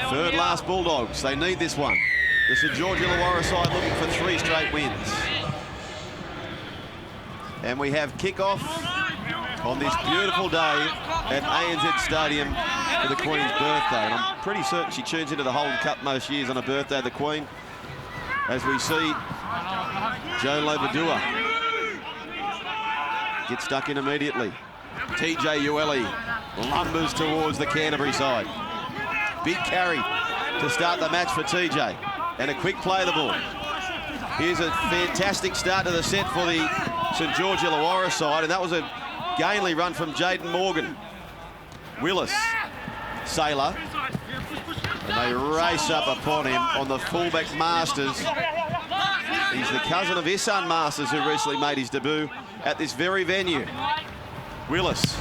Third last Bulldogs. They need this one. The St George Illawarra side looking for 3 straight wins. And we have kick-off on this beautiful day at ANZ Stadium for the Queen's birthday. And I'm pretty certain she tunes into the Holden Cup most years on a birthday of the Queen. As we see Joe Lovadua get stuck in immediately. TJ Ueli lumbers towards the Canterbury side. Big carry to start the match for TJ. And a quick play of the ball. Here's a fantastic start to the set for the St George Illawarra side, and that was a gainly run from Jaden Morgan. Willis, Sailor, and they race up upon him on the fullback Masters. He's the cousin of his son Masters, who recently made his debut at this very venue. Willis.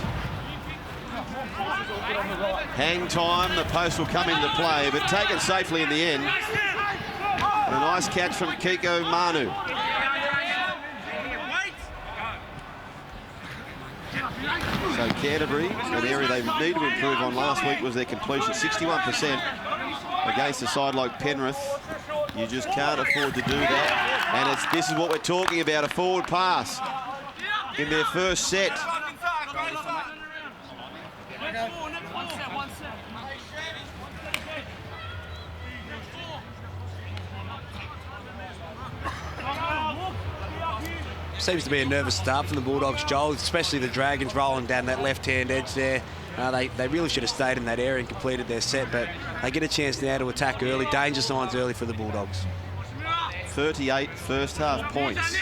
Hang time, the post will come into play, but taken safely in the end. And a nice catch from Kiko Manu. So Canterbury, an area they need to improve on last week was their completion, 61% against a side like Penrith. You just can't afford to do that. And this is what we're talking about, a forward pass in their first set. Seems to be a nervous start from the Bulldogs, Joel, especially the Dragons rolling down that left-hand edge there. They really should have stayed in that area and completed their set, but they get a chance now to attack early. Danger signs early for the Bulldogs. 38 first half points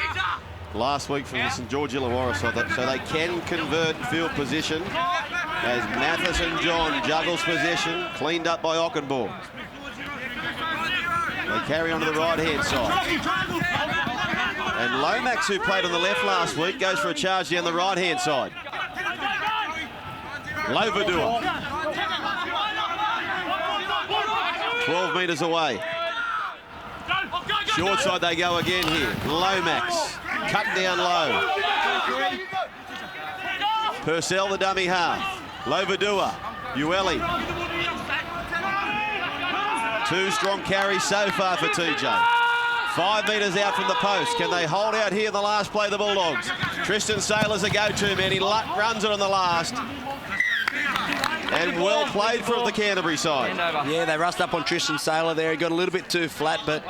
last week from the St George Illawarra side, so they can convert field position as Matheson John juggles possession, cleaned up by Ockenbaugh. They carry on to the right-hand side. And Lomax, who played on the left last week, goes for a charge down the right-hand side. Lovadua. 12 metres away. Short side they go again here. Lomax, cut down low. Purcell, the dummy half. Lovadua, Ueli. 2 strong carries so far for TJ. 5 metres out from the post. Can they hold out here in the last play, the Bulldogs? Tristan Sailor's a go-to man. He runs it on the last. And well played from the Canterbury side. Yeah, they rushed up on Tristan Sailor there. He got a little bit too flat, but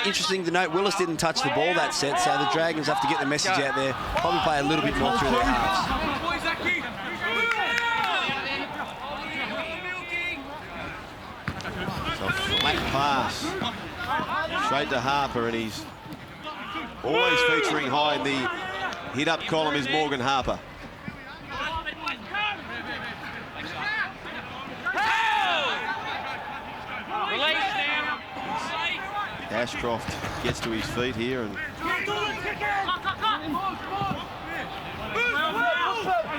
interesting to note, Willis didn't touch the ball that set, so the Dragons have to get the message out there, probably play a little bit more through their halves. So flat pass. Straight to Harper, and he's always featuring high in the hit-up column is Morgan Harper. Ashcroft gets to his feet here and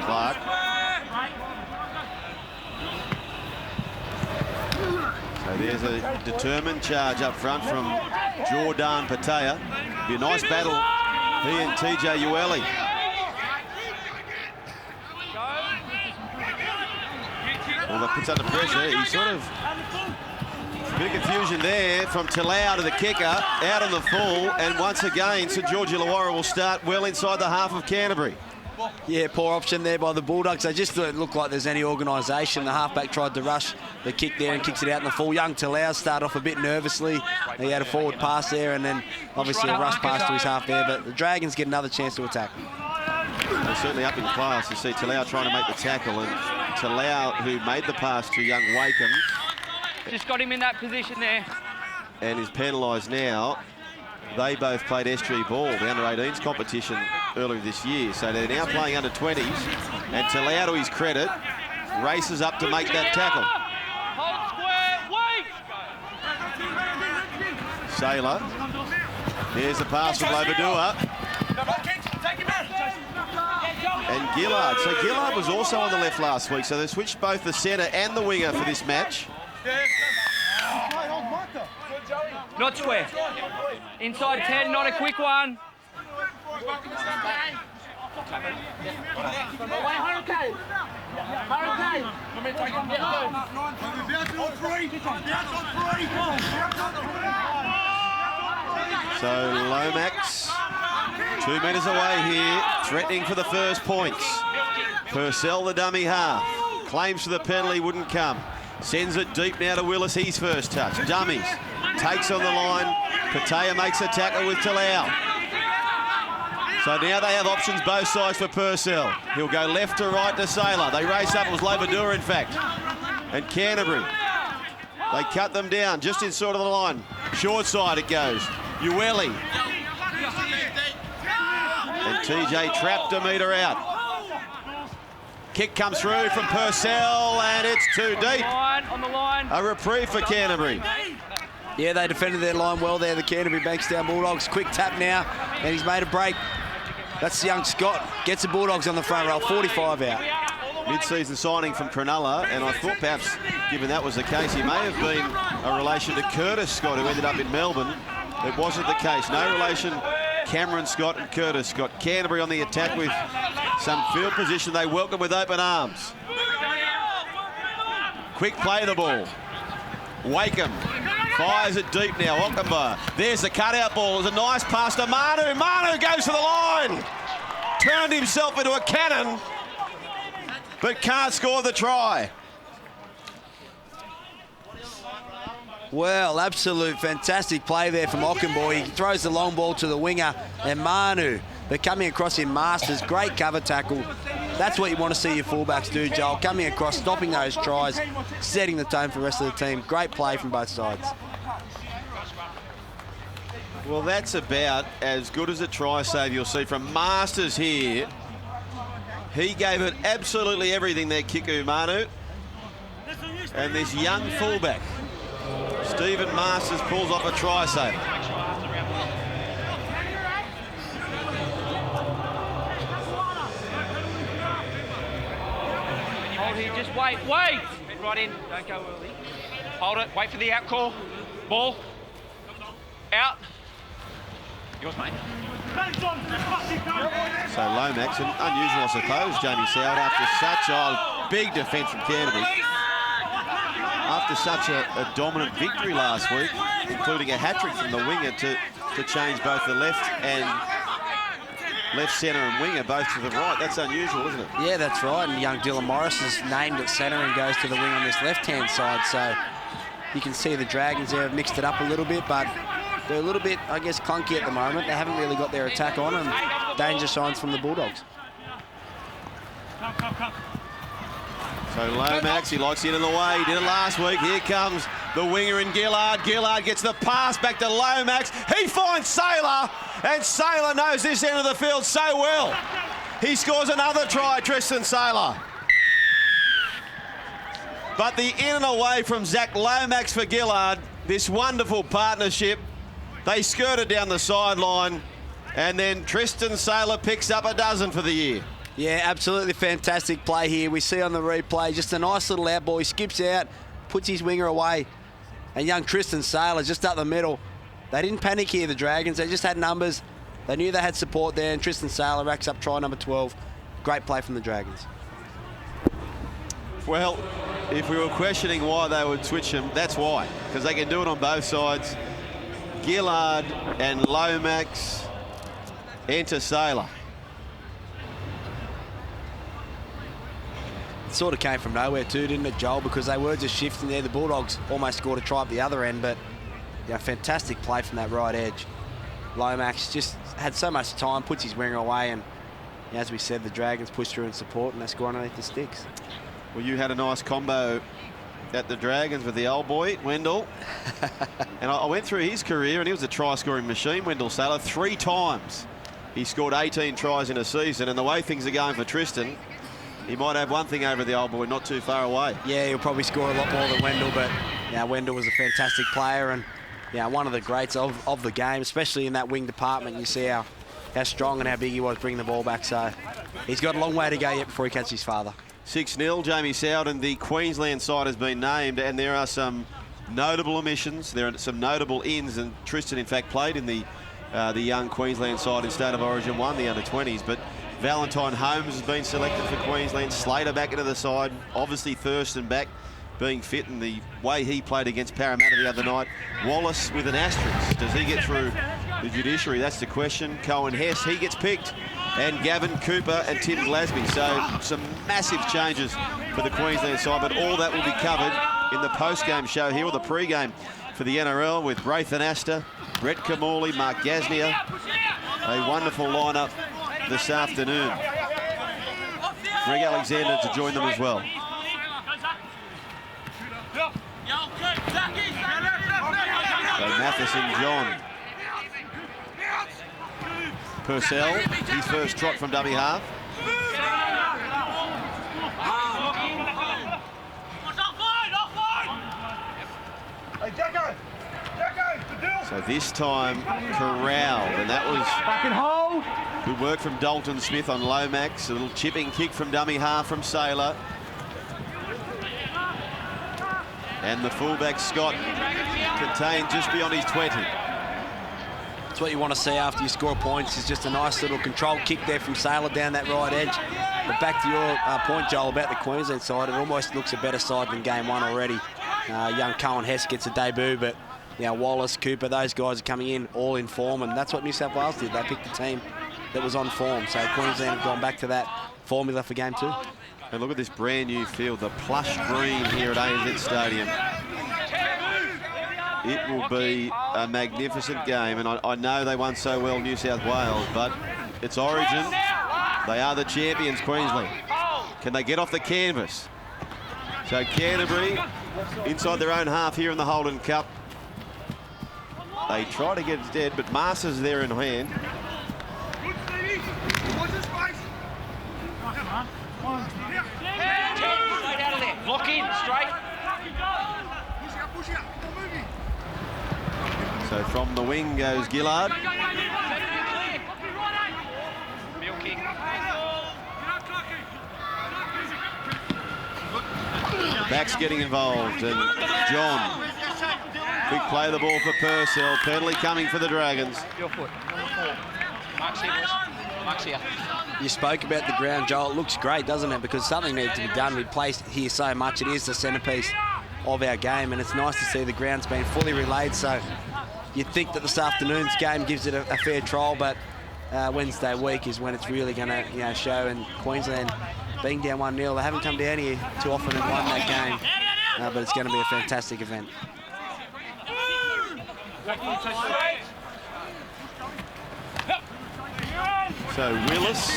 Clark. So there's a determined charge up front from Jordan Patea. Be a nice battle, he and TJ Ueli. Well, that puts under pressure. He's sort of a bit of confusion there from Talau to the kicker, out on the full, and once again, St George Illawarra will start well inside the half of Canterbury. Yeah, poor option there by the Bulldogs. They just don't look like there's any organisation. The halfback tried to rush the kick there and kicks it out in the full. Young Talau started off a bit nervously. He had a forward pass there and then obviously a rush pass to his half there, but the Dragons get another chance to attack. They're certainly up in class. You see Talau trying to make the tackle, and Talau, who made the pass to young Wakeham, just got him in that position there. And is penalised now. They both played SG ball, the under-18s competition earlier this year. So they're now playing under-20s. And Talau, to his credit, races up to make that tackle. Hold square, wait! Sailor. Here's the pass from Lovadua. And Gillard. So Gillard was also on the left last week. So they switched both the centre and the winger for this match. Not square. Inside 10, not a quick one. So Lomax, 2 metres away here, threatening for the first points. Purcell, the dummy half, claims for the penalty, wouldn't come. Sends it deep now to Willis, his first touch. Dummies, takes on the line. Patea makes a tackle with Talau. So now they have options both sides for Purcell. He'll go left to right to Saylor. They race up, it was Lobadura in fact. And Canterbury, they cut them down just inside of the line. Short side it goes. Ueli. And TJ trapped a metre out. Kick comes through from Purcell and it's too deep. On the line. A reprieve for Canterbury. Yeah, they defended their line well there, the Canterbury Bankstown Bulldogs. Quick tap now, and he's made a break. That's the young Scott. Gets the Bulldogs on the front row, 45 out. Mid-season signing from Cronulla, and I thought perhaps, given that was the case, he may have been a relation to Curtis Scott, who ended up in Melbourne. It wasn't the case. No relation, Cameron Scott and Curtis Scott. Canterbury on the attack with some field position they welcome with open arms. Quick play the ball. Wakeham fires it deep now. Ockenbar. There's the cutout ball. There's a nice pass to Manu. Manu goes to the line. Turned himself into a cannon, but can't score the try. Well, absolute fantastic play there from Ockenboy. He throws the long ball to the winger, and Manu, but coming across in Masters, great cover tackle. That's what you want to see your fullbacks do, Joel. Coming across, stopping those tries, setting the tone for the rest of the team. Great play from both sides. Well, that's about as good as a try save you'll see from Masters here. He gave it absolutely everything there, Kiku Manu. And this young fullback, Stephen Masters, pulls off a try save. Hold here, just wait. Head right in, don't go early. Hold it, wait for the out call. Ball. Out. Yours, mate. So Lomax, and unusual I suppose, Jamie Soward, after such a big defence from Canterbury. After such a dominant victory last week, including a hat-trick from the winger to change both the left and left centre and winger both to the right. That's unusual, isn't it? Yeah, that's right. And young Dylan Morris is named at centre and goes to the wing on this left-hand side. So you can see the Dragons there have mixed it up a little bit, but they're a little bit, I guess, clunky at the moment. They haven't really got their attack on, and danger signs from the Bulldogs. So Lomax, he likes it in the way. He did it last week. Here comes the winger in Gillard. Gillard gets the pass back to Lomax. He finds Saylor, and Saylor knows this end of the field so well. He scores another try, Tristan Saylor. But the in and away from Zach Lomax for Gillard, this wonderful partnership. They skirted down the sideline, and then Tristan Saylor picks up a dozen for the year. Yeah, absolutely fantastic play here. We see on the replay just a nice little out ball. He skips out, puts his winger away, and young Tristan Saylor just up the middle. They didn't panic here, the Dragons. They just had numbers. They knew they had support there, and Tristan Saylor racks up try number 12. Great play from the Dragons. Well, if we were questioning why they would switch him, that's why, because they can do it on both sides. Gillard and Lomax, enter Saylor. It sort of came from nowhere too, didn't it, Joel? Because they were just shifting there. The Bulldogs almost scored a try at the other end, but yeah, fantastic play from that right edge. Lomax just had so much time, puts his winger away, and as we said, the Dragons pushed through in support, and they score underneath the sticks. Well, you had a nice combo at the Dragons with the old boy, Wendell. And I went through his career, and he was a try-scoring machine, Wendell Saylor. 3 times he scored 18 tries in a season, and the way things are going for Tristan, he might have one thing over the old boy not too far away. Yeah, he'll probably score a lot more than Wendell, but yeah, Wendell was a fantastic player, and yeah, one of the greats of the game, especially in that wing department. You see how strong and how big he was bringing the ball back, so he's got a long way to go yet before he catches his father. 6-0, Jamie Sowden, the Queensland side has been named, and there are some notable omissions. There are some notable ins, and Tristan, in fact, played in the young Queensland side in State of Origin 1, the under-20s, but Valentine Holmes has been selected for Queensland. Slater back into the side. Obviously Thurston back being fit and the way he played against Parramatta the other night. Wallace with an asterisk. Does he get through the judiciary? That's the question. Cohen Hess, he gets picked. And Gavin Cooper and Tim Glasby. So some massive changes for the Queensland side, but all that will be covered in the post-game show here, or the pre-game for the NRL, with Braithen Astor, Brett Kamali, Mark Gasnier. A wonderful lineup this afternoon. Greg Alexander to join them as well. So Matheson, John. Purcell, his first trot from dummy half. So this time corralled, and that was good work from Dalton Smith on Lomax. A little chipping kick from dummy half from Saylor. And the fullback Scott contained just beyond his 20. That's what you want to see after you score points, is just a nice little control kick there from Saylor down that right edge. But back to your point, Joel, about the Queensland side, it almost looks a better side than game one already. Young Cohen Hess gets a debut, but Wallace, Cooper, those guys are coming in all in form, and that's what New South Wales did. They picked a team that was on form. So Queensland have gone back to that formula for game two. And look at this brand new field, the plush green here at ANZ Stadium. It will be a magnificent game, and I know they won so well, New South Wales, but it's Origin. They are the champions, Queensland. Can they get off the canvas? So Canterbury inside their own half here in the Holden Cup. They try to get it dead, but Masters there in hand. Straight out of there. Lock in, straight. So from the wing goes Gillard. Milking. Backs getting involved, and John. Big play the ball for Purcell. Penalty coming for the Dragons. Your foot. Mark's here, boys. Mark's here. You spoke about the ground, Joel. It looks great, doesn't it? Because something needs to be done. We play here so much. It is the centrepiece of our game, and it's nice to see the ground's been fully relayed. So you'd think that this afternoon's game gives it a fair trial, but Wednesday week is when it's really going to show. And Queensland being down 1-0, they haven't come down here too often and won that game, but it's going to be a fantastic event. So Willis,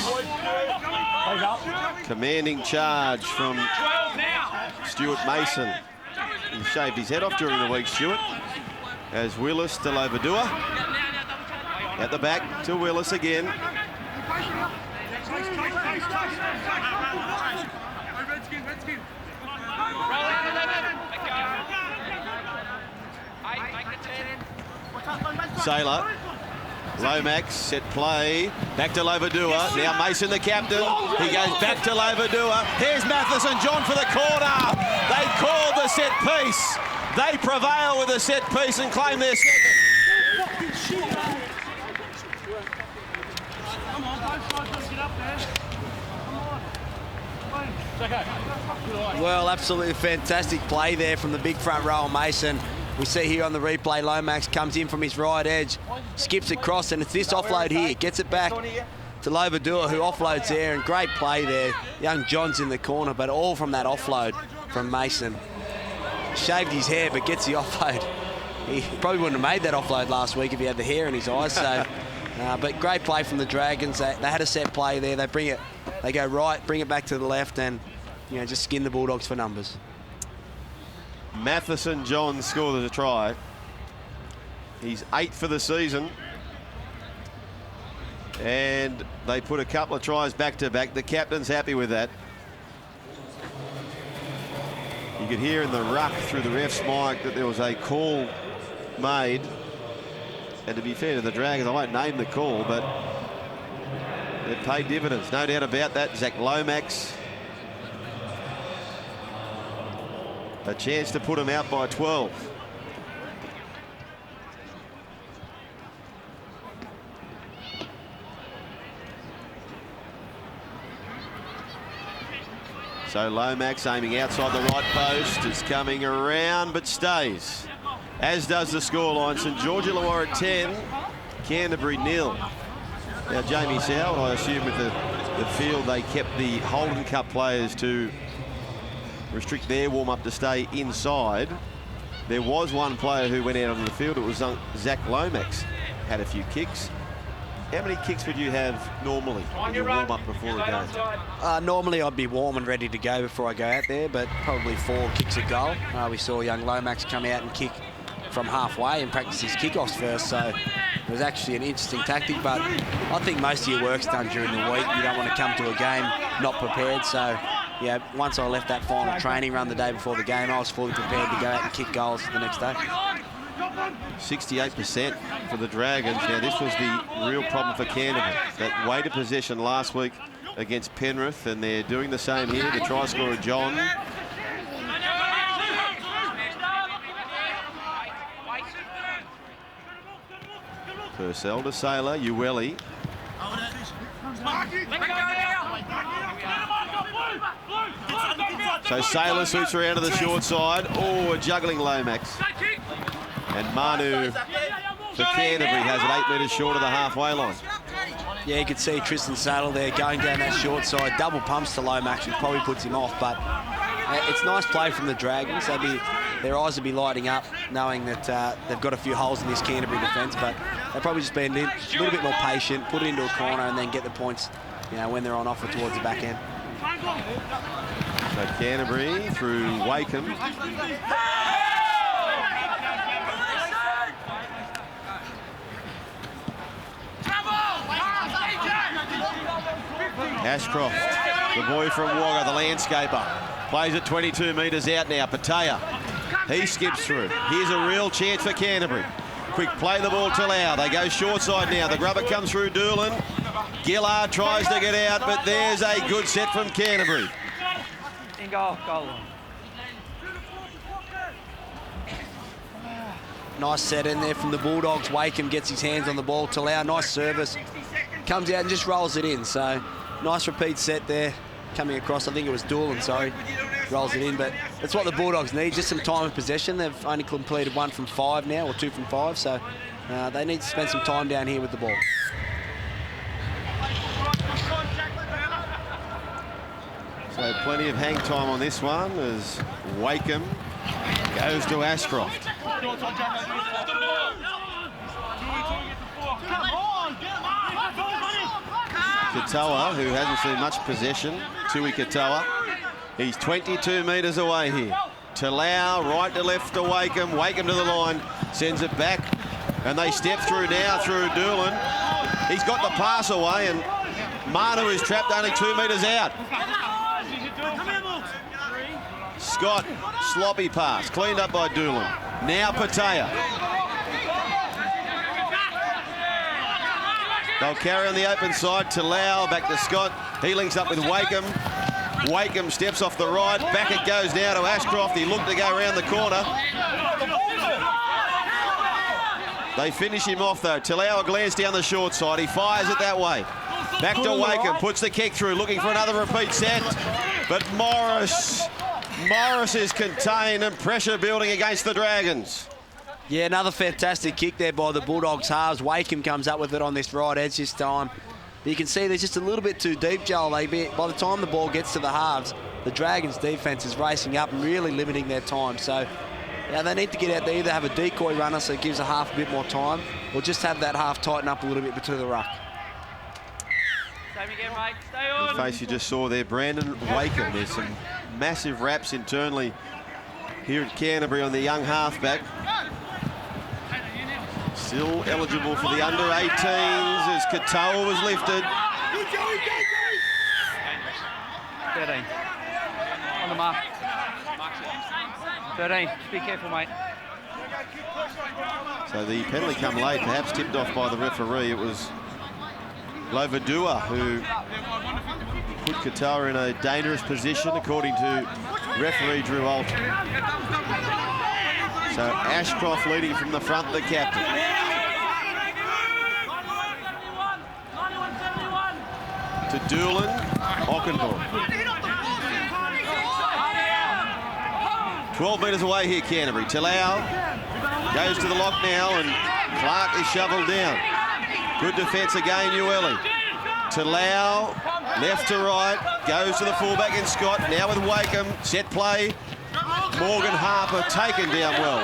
commanding charge from Stuart Mason. He shaved his head off during the week, Stuart. As Willis to Lovadua. At the back to Willis again. Saylor. Lomax, set play, back to Lovadua. Now Mason, the captain. He goes back to Lovadua. Here's Matheson John for the corner. They call the set piece. They prevail with a set piece and claim their second. Well, absolutely fantastic play there from the big front row, Mason. We see here on the replay, Lomax comes in from his right edge, skips across, and it's this offload here. Gets it back to Lovadua, who offloads there, and great play there. Young John's in the corner, but all from that offload from Mason. Shaved his hair, but gets the offload. He probably wouldn't have made that offload last week if he had the hair in his eyes. So, but great play from the Dragons. They had a set play there. They go right, bring it back to the left, and just skin the Bulldogs for numbers. Matheson John scored a try. He's 8 for the season. And they put a couple of tries back to back. The captain's happy with that. You could hear in the ruck through the ref's mic that there was a call made. And to be fair to the Dragons, I won't name the call, but it paid dividends. No doubt about that. Zach Lomax. A chance to put him out by 12. So Lomax aiming outside the right post, is coming around but stays. As does the scoreline. St George Illawarra 10, Canterbury 0. Now Jamie Soward, I assume with the field, they kept the Holden Cup players to restrict their warm-up to stay inside. There was one player who went out on the field. It was Zach Lomax, had a few kicks. How many kicks would you have normally when you warm up before a game? Normally I'd be warm and ready to go before I go out there, but probably 4 kicks a goal. We saw young Lomax come out and kick from halfway and practice his kickoffs first, so it was actually an interesting tactic, but I think most of your work's done during the week. You don't want to come to a game not prepared, so yeah, once I left that final training run the day before the game, I was fully prepared to go out and kick goals the next day. 68% for the Dragons. Now, this was the real problem for Canterbury. That weighted possession last week against Penrith, and they're doing the same here. The try scorer, John. Purcell to Sailor, Ueli. So Sailor swoops around to the short side. Oh, a juggling Lomax. And Manu for Canterbury has it 8 metres short of the halfway line. Yeah, you could see Tristan Saddle there going down that short side. Double pumps to Lomax, which probably puts him off, but it's nice play from the Dragons. Their eyes will be lighting up knowing that they've got a few holes in this Canterbury defence, but they'll probably just be a little bit more patient, put it into a corner and then get the points, you know, when they're on offer towards the back end. So Canterbury through Wakeham. Ashcroft, the boy from Wagga, the landscaper, plays it 22 metres out now. Patea, he skips through. Here's a real chance for Canterbury. Quick play the ball to Lau. They go short side now. The grubber comes through Doolan. Gillard tries to get out, but there's a good set from Canterbury. In goal, goal. Nice set in there from the Bulldogs. Wakeham gets his hands on the ball. Talau, nice service. Comes out and just rolls it in. So nice repeat set there. Coming across, I think it was Doolan, sorry. Rolls it in, but that's what the Bulldogs need, just some time of possession. They've only completed 1 from 5 now, or 2 from 5, so they need to spend some time down here with the ball. So plenty of hang time on this one as Wakeham goes to Ashcroft. Katoa, who hasn't seen much possession, Tui Katoa. He's 22 metres away here. Talau, right to left to Wakeham. Wakeham to the line, sends it back. And they step through now through Doolan. He's got the pass away and Manu is trapped only 2 metres out. Scott, sloppy pass, cleaned up by Doolan. Now Patea. They'll carry on the open side. Talau back to Scott. He links up with Wakeham. Wakeham steps off the right. Back it goes now to Ashcroft. He looked to go around the corner. They finish him off though. Talau a glance down the short side. He fires it that way. Back to Wakeham. Puts the kick through. Looking for another repeat set. But Morris is contained and pressure building against the Dragons. Yeah, another fantastic kick there by the Bulldogs halves. Wakeham comes up with it on this right edge this time. But you can see they're just a little bit too deep, Joel. By the time the ball gets to the halves, the Dragons' defence is racing up and really limiting their time. So yeah, they need to get out there, either have a decoy runner so it gives a half a bit more time, or just have that half tighten up a little bit between the ruck. Same again, mate. Stay on. The face you just saw there, Brandon Wakeham. There's some massive raps internally here at Canterbury on the young halfback. Still eligible for the under-18s as Katoa was lifted. 13. On the mark. 13. Just be careful, mate. So the penalty come late, perhaps tipped off by the referee. It was Lovadua who put Katoa in a dangerous position, according to referee Drew Alton. So Ashcroft leading from the front, the captain. To Doolan, Ockenborg. 12 metres away here, Canterbury. Talau goes to the lock now, and Clark is shoveled down. Good defence again, Ueli. Talau, left to right, goes to the fullback in Scott. Now with Wakeham, set play. Morgan Harper taken down well.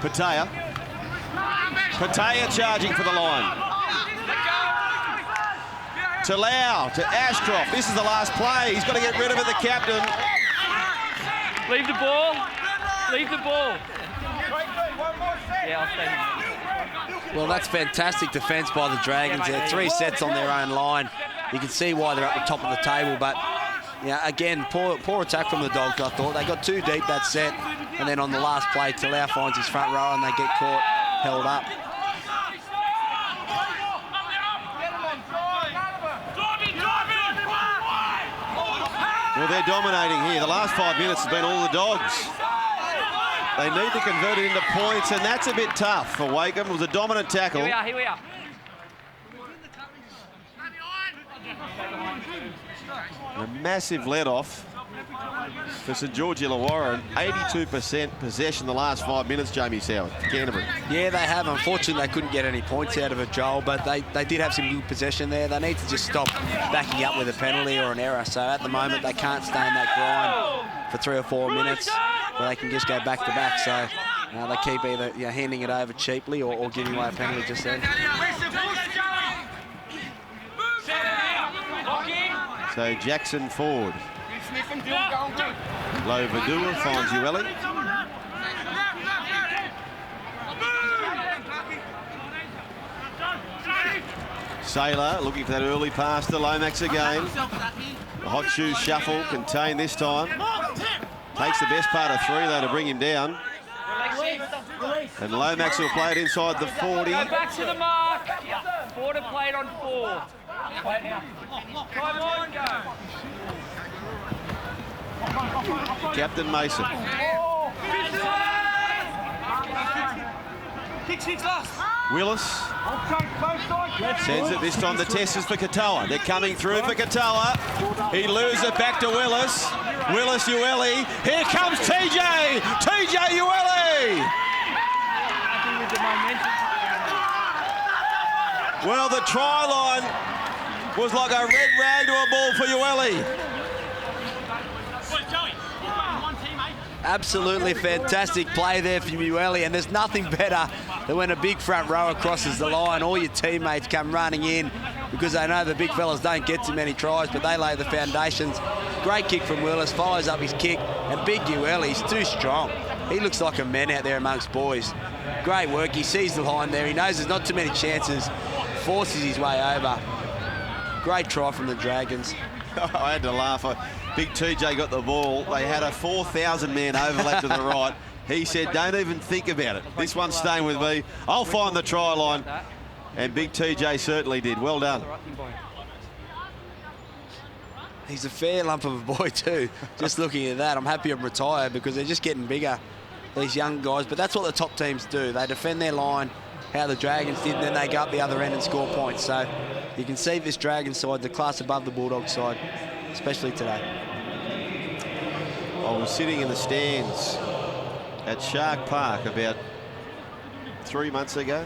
Patea charging for the line. Talau to Ashcroft. This is the last play. He's got to get rid of it, the captain. Leave the ball. Leave the ball. Yeah, I'll stay. Well, that's fantastic defence by the Dragons. They're 3 sets on their own line. You can see why they're at the top of the table, but yeah, again, poor attack from the Dogs, I thought. They got too deep that set, and then on the last play, Talau finds his front row and they get caught, held up. Well, they're dominating here. The last 5 minutes has been all the Dogs. They need to convert it into points, and that's a bit tough for Wakeham. It was a dominant tackle. Here we are. A massive let-off for St George Illawarra. 82% possession the last 5 minutes, Jamie Soward, Canterbury. Yeah, they have. Unfortunately, they couldn't get any points out of it, Joel, but they did have some good possession there. They need to just stop backing up with a penalty or an error. So at the moment, they can't stay in that grind for 3 or 4 minutes where they can just go back to back. So they keep either handing it over cheaply or giving away a penalty just then. So Jackson forward. Low Vadua finds Ueli. Saylor looking for that early pass to Lomax again. The hot shoes shuffle contained this time. Takes the best part of 3 though to bring him down. And Lomax will play it inside the 40. Go back to the mark. 4 to play it on 4. Come on, go. Captain Mason. Willis sends it this time. The test is for Katoa. They're coming through for Katoa. He loses it back to Willis. Willis, Ueli. Here comes TJ. TJ Ueli. Well, the try line was like a red rag to a ball for Ueli. Absolutely fantastic play there from Ueli, and there's nothing better than when a big front rower crosses the line. All your teammates come running in because they know the big fellas don't get too many tries, but they lay the foundations. Great kick from Willis, follows up his kick, and big Ueli, he's too strong. He looks like a man out there amongst boys. Great work, he sees the line there, he knows there's not too many chances, forces his way over. Great try from the Dragons. I had to laugh. Big TJ got the ball. They had a 4,000-man overlap to the right. He said, don't even think about it. This one's staying with me. I'll find the try line. And Big TJ certainly did. Well done. He's a fair lump of a boy too. Just looking at that, I'm happy I'm retired because they're just getting bigger, these young guys. But that's what the top teams do. They defend their line, how the Dragons did, and then they go up the other end and score points. So you can see this Dragons side, the class above the Bulldogs side, especially today. I was sitting in the stands at Shark Park about 3 months ago,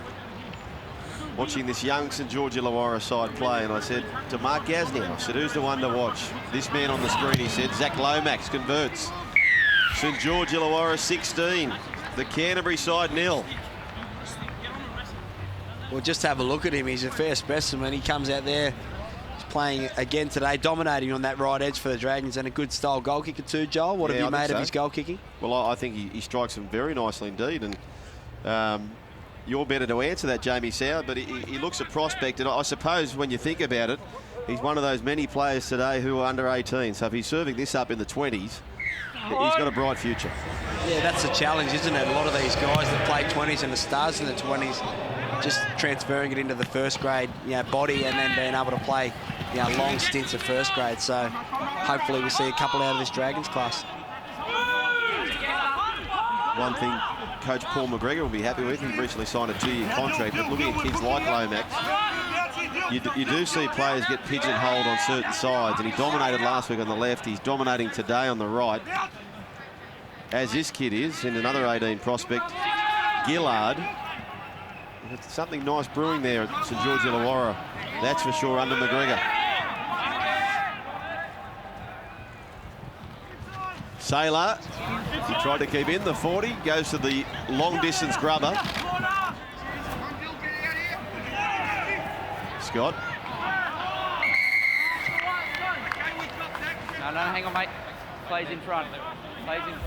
watching this young St George Illawarra side play, and I said to Mark Gasnier, I said, who's the one to watch? This man on the screen, he said, Zach Lomax converts. St George Illawarra 16, the Canterbury side 0. Well, just have a look at him. He's a fair specimen. He comes out there, he's playing again today, dominating on that right edge for the Dragons, and a good style goal kicker too, Joel. What have you made of his goal kicking? Well, I think he strikes them very nicely indeed, and you're better to answer that, Jamie Soward, but he looks a prospect, and I suppose when you think about it, he's one of those many players today who are under 18, so if he's serving this up in the 20s, he's got a bright future. Yeah, that's the challenge, isn't it? A lot of these guys that play 20s and the stars in the 20s, just transferring it into the first grade body and then being able to play long stints of first grade. So hopefully we'll see a couple out of this Dragons class. One thing Coach Paul McGregor will be happy with, he recently signed a 2-year contract, but looking at kids like Lomax, You do see players get pigeonholed on certain sides, and he dominated last week on the left. He's dominating today on the right, as this kid is, in another 18 prospect, Gillard. It's something nice brewing there at St George Illawarra, that's for sure, under McGregor. Saylor, he tried to keep in the 40, goes to the long distance grubber. Scott. No, hang on, mate. Plays in front. Plays in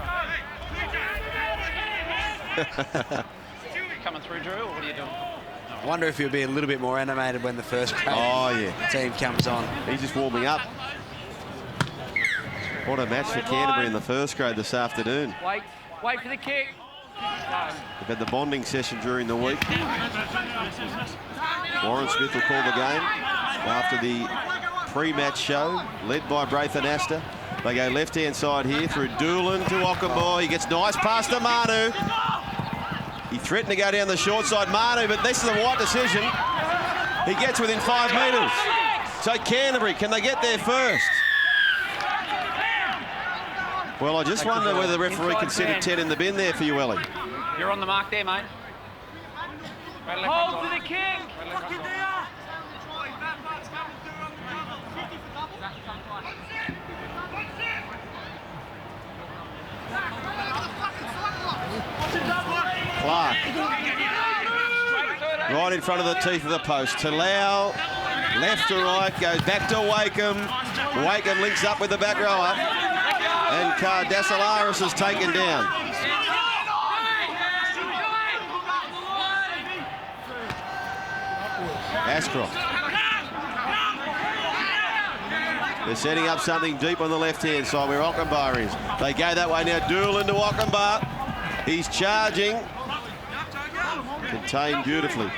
front. Coming through, Drew, or what are you doing? I wonder if he'll be a little bit more animated when the first team comes on. He's just warming up. What a match for Canterbury in the first grade this afternoon. Wait for the kick. They've had the bonding session during the week. Warren Smith will call the game after the pre-match show, led by Braithen Astor. They go left-hand side here through Doolan to Ockenbaugh. He gets nice pass to Manu. He threatened to go down the short side, Manu, but this is the right decision. He gets within 5 metres. So Canterbury, can they get there first? Well, I just wonder whether the referee considered 10 in the bin there for you, Ellie. You're on the mark there, mate. Hold to the kick. Clark. Right in front of the teeth of the post. Talau, left to right, goes back to Wakeham. Wakeham links up with the back rower. And Cardasolaris is taken down. Ashcroft. They're setting up something deep on the left-hand side where Ockenbaugh is. They go that way now. Doolan to Ockenbaugh. He's charging. Contained beautifully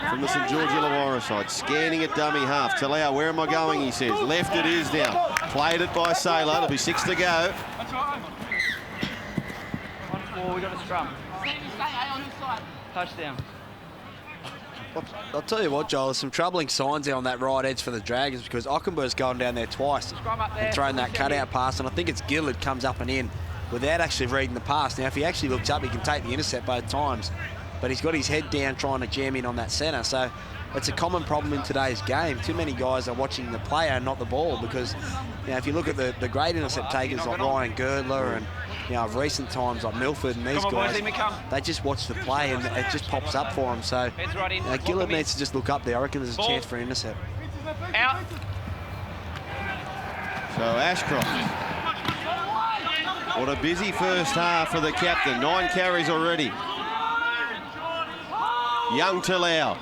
from the St George Illawarra side. Scanning at dummy half. Talau, where am I going, he says. Left it is now. Played it by Saylor. There'll be 6 to go. 1-4, we got a scrum. Touchdown. I'll tell you what, Joel, there's some troubling signs there on that right edge for the Dragons because Ockenbaugh's gone down there twice and thrown that cutout pass, and I think it's Gillard comes up and in without actually reading the pass. Now, if he actually looks up, he can take the intercept both times, but he's got his head down trying to jam in on that centre, so it's a common problem in today's game. Too many guys are watching the player and not the ball because, you know, if you look at the great intercept takers like Ryan Girdler and, you know, of recent times like Milford and these guys, they just watch the play and it just pops up for them. So Gillard needs to just look up there. I reckon there's a chance for an intercept. Out. So Ashcroft. What a busy first half for the captain. 9 carries already. Young Talau.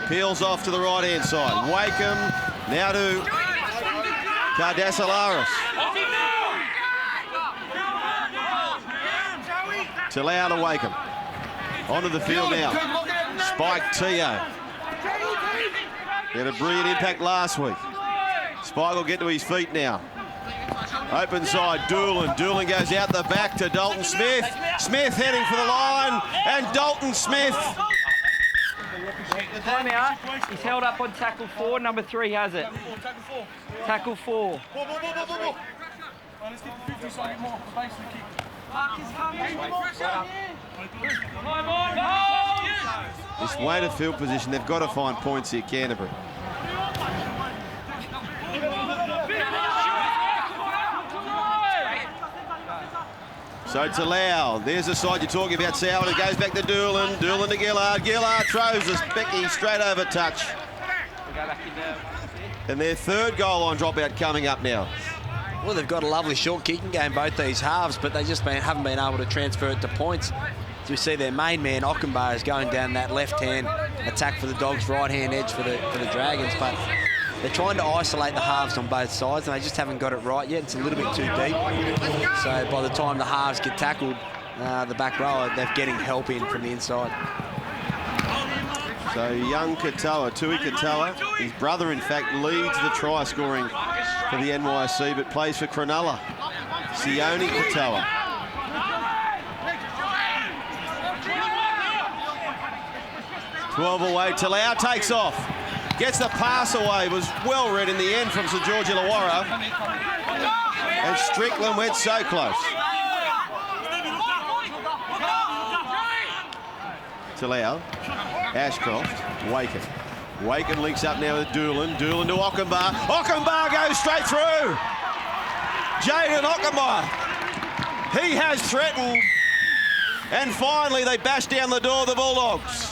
Peels off to the right-hand side. Wakeham now to Cardasolaris. Talau to Wakeham. Onto the field now. Spike Teo. He had a brilliant impact last week. Spike will get to his feet now. Open side, Doolan. Doolan goes out the back to Dalton Smith. Smith heading for the line, and Dalton Smith. Time out. He's held up on tackle 4. Number 3 has it. Tackle 4. This weighted field position, they've got to find points here, Canterbury. So Talau, there's the side you're talking about, Soward. It goes back to Doolan. Doolan to Gillard. Gillard throws this Becky straight over touch. And their third goal line dropout coming up now. Well, they've got a lovely short kicking game, both these halves, but they just haven't been able to transfer it to points. So we see their main man, Ockenbaugh, is going down that left-hand attack for the Dogs, right-hand edge for the Dragons, but they're trying to isolate the halves on both sides, and they just haven't got it right yet. It's a little bit too deep. So by the time the halves get tackled, the back rower, they're getting help in from the inside. So young Katoa, Tui Katoa, his brother, in fact, leads the try scoring for the NYC, but plays for Cronulla. Sione Katoa. 12 away. Talau takes off. Gets the pass away. Was well read in the end from St George Illawarra. And Strickland went so close. Talau. Ashcroft. Waken. Waken links up now with Doolan. Doolan to Ockenbar. Ockenbar goes straight through. Jaden Ockenbar. He has threatened. And finally, they bash down the door of the Bulldogs.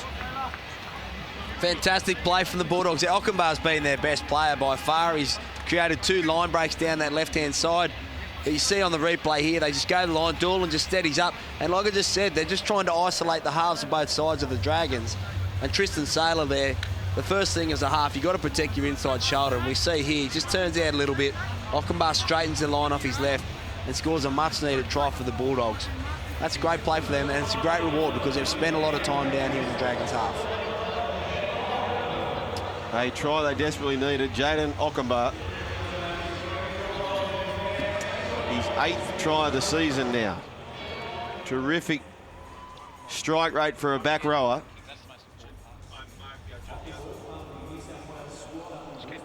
Fantastic play from the Bulldogs. Ockenbar's been their best player by far. He's created 2 line breaks down that left-hand side. You see on the replay here, they just go to the line. Doolan just steadies up. And like I just said, they're just trying to isolate the halves of both sides of the Dragons. And Tristan Saylor there, the first thing as a half, you've got to protect your inside shoulder. And we see here, he just turns out a little bit. Ockenbar straightens the line off his left and scores a much-needed try for the Bulldogs. That's a great play for them, and it's a great reward because they've spent a lot of time down here in the Dragons' half. A try they desperately needed. Jaden Ockenbar. His 8th try of the season now. Terrific strike rate for a back rower.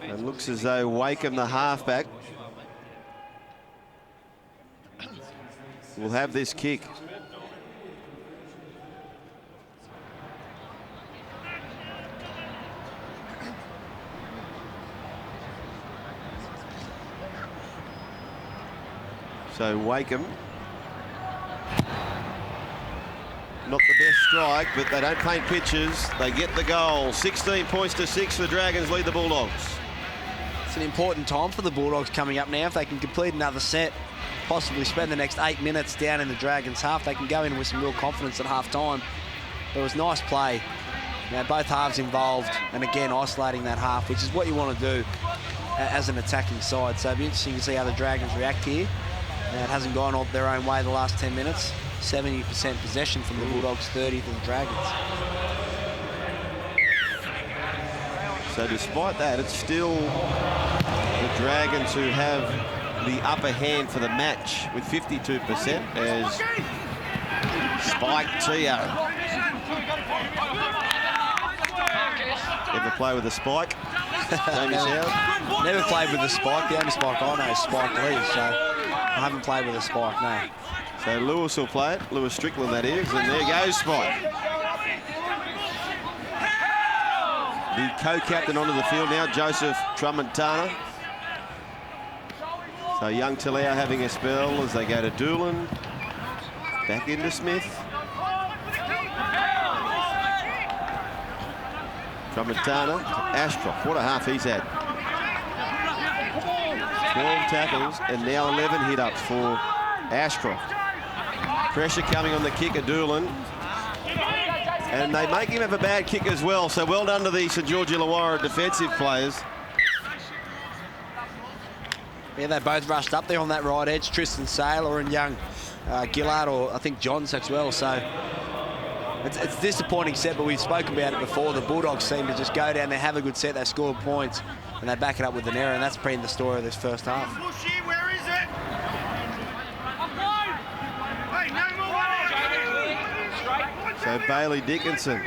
It looks as though Wakeham, the halfback, will have this kick. So Wakeham, not the best strike, but they don't paint pictures. They get the goal. 16 points to 6. The Dragons lead the Bulldogs. It's an important time for the Bulldogs coming up now. If they can complete another set, possibly spend the next 8 minutes down in the Dragons' half, they can go in with some real confidence at half-time. It was nice play. Now, both halves involved, and again, isolating that half, which is what you want to do as an attacking side. So it'll be interesting to see how the Dragons react here. It hasn't gone all their own way the last 10 minutes. 70% possession from the Bulldogs, 30 for the Dragons. So despite that, it's still the Dragons who have the upper hand for the match with 52% as Spike Teo. Ever play with a spike? Never played with a spike. The only spike I know is Spike Lee, so I haven't played with a spike, no. So Lewis will play it. Lewis Strickland, that is. And there goes Spike. The co-captain onto the field now, Joseph Tramontana. So young Talau having a spell as they go to Doolan. Back into Smith. Tramontana to Ashcroft. What a half he's had. 12 tackles and now 11 hit-ups for Ashcroft. Pressure coming on the kick of Doolan. And they make him have a bad kick as well. So well done to the St George Illawarra defensive players. Yeah, they both rushed up there on that right edge. Tristan Saylor and young Gillard, or I think Johns as well. So it's a disappointing set, but we've spoken about it before. The Bulldogs seem to just go down there, have a good set, they score points, and they back it up with an error, and that's been the story of this first half. Where is it? So Bailey Dickinson,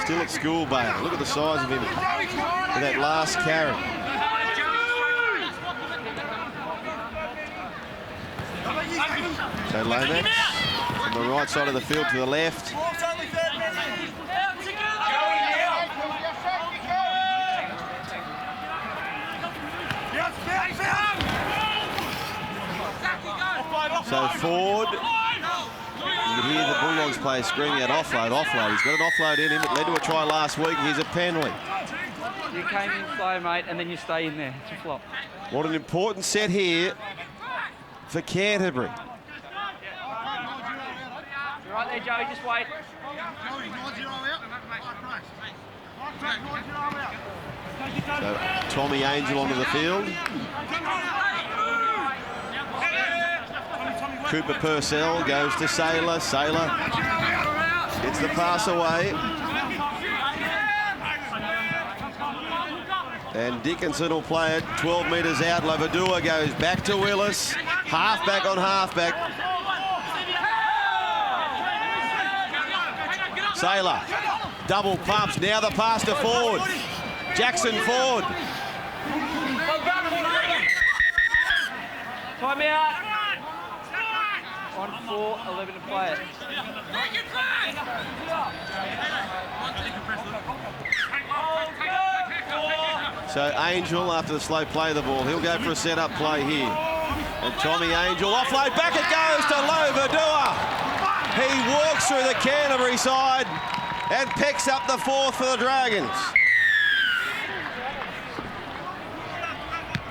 still at school, Bailey. Look at the size of him with that last carry. So Lomax from the right side of the field to the left. So Ford, you can hear the Bulldogs players screaming out offload, offload. He's got an offload in him. It led to a try last week. Here's a penalty. You came in slow, mate, and then you stay in there. It's a flop. What an important set here for Canterbury. You're right there, Joey. Just wait. So Tommy Angel onto the field. Cooper Purcell goes to Saylor. Saylor gets the pass away. And Dickinson will play it 12 metres out. Lavadua goes back to Willis. Halfback on halfback. Saylor Double pumps. Now the pass to Ford. Jackson Ford. Time out. 1-4-11 to play it. So Angel, after the slow play of the ball, he'll go for a set-up play here. And Tommy Angel, offload, back it goes to Lovadua. He walks through the Canterbury side and picks up the 4th for the Dragons.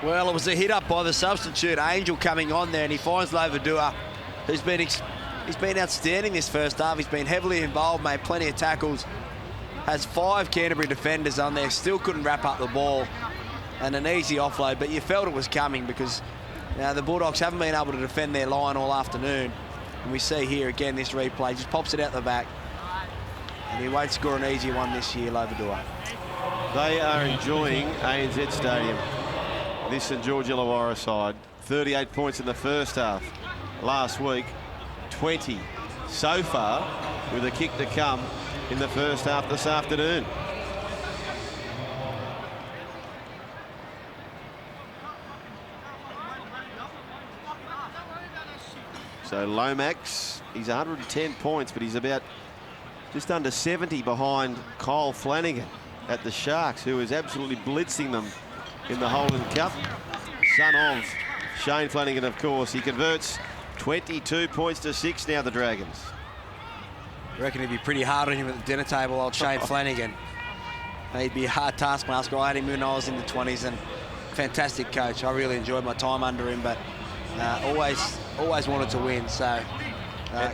Well, it was a hit up by the substitute, Angel, coming on there, and he finds Lovadua, who's been outstanding this first half. He's been heavily involved, made plenty of tackles, has 5 Canterbury defenders on there, still couldn't wrap up the ball, and an easy offload, but you felt it was coming because the Bulldogs haven't been able to defend their line all afternoon. And we see here again, this replay, just pops it out the back, and he won't score an easy one this year, Lovadua. They are enjoying ANZ Stadium. This St George Illawarra side, 38 points in the first half. Last week, 20 so far, with a kick to come in the first half this afternoon. So Lomax, he's 110 points, but he's about just under 70 behind Kyle Flanagan at the Sharks, who is absolutely blitzing them in the Holden Cup. Son of Shane Flanagan, of course. He converts 22 points to 6 now, the Dragons. I reckon it'd be pretty hard on him at the dinner table, old Shane Flanagan. He'd be a hard taskmaster. I had him when I was in the 20s, and fantastic coach. I really enjoyed my time under him, but always wanted to win. So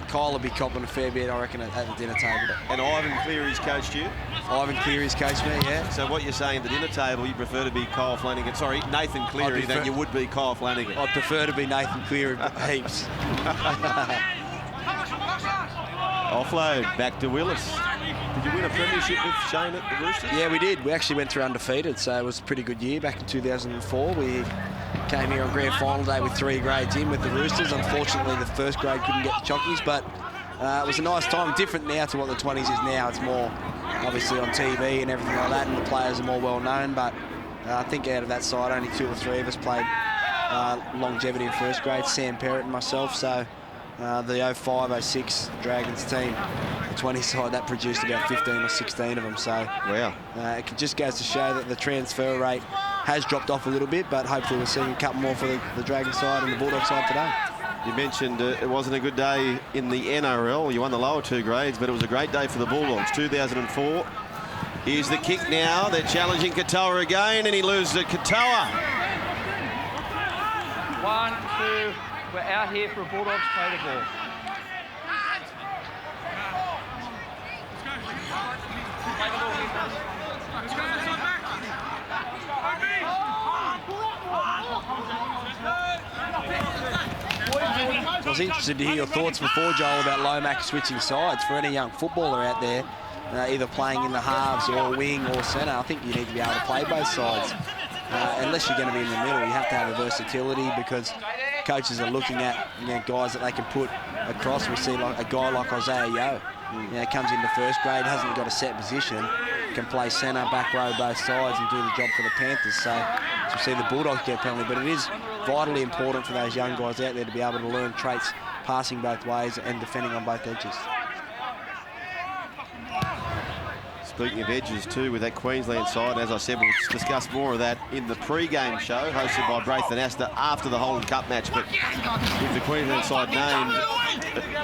Kyle will be copping a fair bit, I reckon, at the dinner table. And Ivan Cleary's coached you? Ivan Cleary's coached me, yeah. So what you're saying at the dinner table, you prefer to be Kyle Flanagan, sorry, Nathan Cleary, than you would be Kyle Flanagan? I'd prefer to be Nathan Cleary heaps. Offload, back to Willis. Did you win a premiership with Shane at the Roosters? Yeah, we did. We actually went through undefeated, so it was a pretty good year back in 2004. We came here on grand final day with 3 grades in with the Roosters. Unfortunately, the first grade couldn't get the Chockies, but it was a nice time. Different now to what the 20s is now. It's more obviously on TV and everything like that, and the players are more well known, but I think out of that side, only 2 or 3 of us played longevity in first grade, Sam Perrott and myself. So the 05-06 Dragons team, the 20 side, that produced about 15 or 16 of them. So wow. It just goes to show that the transfer rate has dropped off a little bit, but hopefully we'll see a couple more for the Dragon side and the Bulldog side today. You mentioned it wasn't a good day in the NRL. You won the lower 2 grades, but it was a great day for the Bulldogs. 2004. Here's the kick now. They're challenging Katoa again, and he loses it. Katoa. 1, 2. We're out here for a Bulldogs play the ball. I was interested to hear your thoughts before, Joel, about Lomax switching sides. For any young footballer out there, either playing in the halves or wing or centre, I think you need to be able to play both sides. Unless you're going to be in the middle, you have to have a versatility, because coaches are looking at guys that they can put across. We see like a guy like Isaiah Yeo, comes into first grade, hasn't got a set position, can play centre, back row, both sides, and do the job for the Panthers. So we see the Bulldogs get a penalty, but it is vitally important for those young guys out there to be able to learn traits, passing both ways and defending on both edges. Speaking of edges too, with that Queensland side, as I said, we'll discuss more of that in the pre-game show hosted by Braithen Astor after the Holden Cup match. But with the Queensland side named,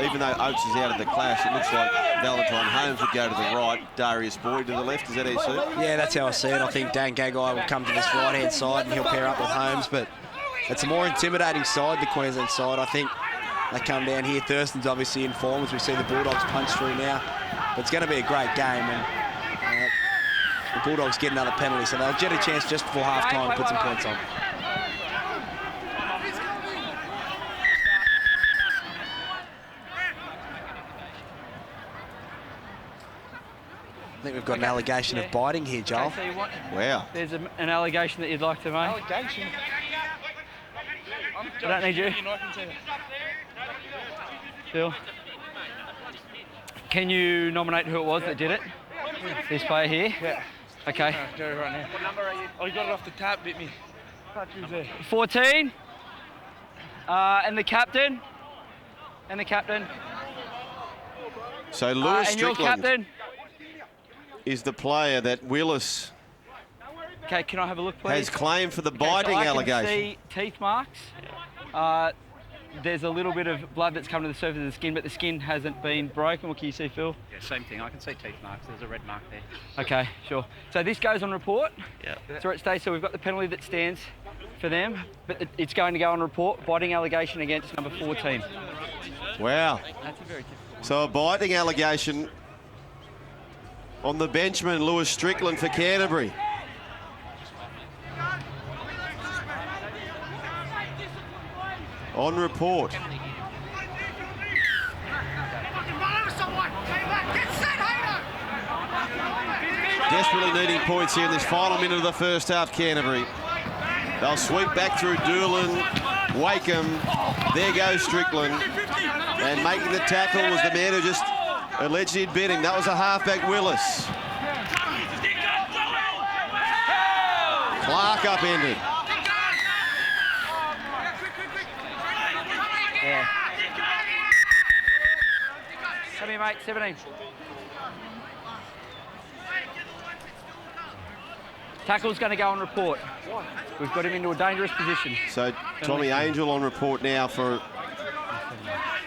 even though Oates is out of the clash, it looks like Valentine Holmes would go to the right, Darius Boyd to the left. Is that how you see it? Yeah, that's how I see it. I think Dan Gagai will come to this right-hand side and he'll pair up with Holmes, but it's a more intimidating side, the Queensland side. I think they come down here. Thurston's obviously in form, as we see the Bulldogs punch through now. But it's going to be a great game, and the Bulldogs get another penalty, so they'll get a chance just before half-time to put some points on. I think we've got an allegation of biting here, Joel. Okay, so Wow. there's an allegation that you'd like to make. Allegation? I don't need you. Phil. Can you nominate who it was that did it? This player here? Yeah. Okay. Go right now. What number are you? Oh, you got it off the tap, bit me. Who's there? 14. And the captain. And the captain. So Lewis and your Strickland captain. is the player that Willis Okay, can I have a look, please? has claimed for the Okay, biting so I allegation. can see teeth marks. There's a little bit of blood that's come to the surface of the skin, but the skin hasn't been broken. What can you see, Phil? Yeah, same thing. I can see teeth marks. There's a red mark there. Okay, sure. So this goes on report. Yeah. So it stays. So we've got the penalty that stands for them, but it's going to go on report. Biting allegation against number 14. Wow. That's a very difficult. So a biting allegation on the benchman Lewis Strickland for Canterbury. On report. Desperately needing points here in this final minute of the first half, Canterbury. They'll sweep back through Doolan, Wakeham. There goes Strickland. And making the tackle was the man who just allegedly had bit him. That was a halfback, Willis. Clark upended. Yeah. Come here, mate. 17. Tackle's going to go on report. We've got him into a dangerous position. So Tommy Angel on report now for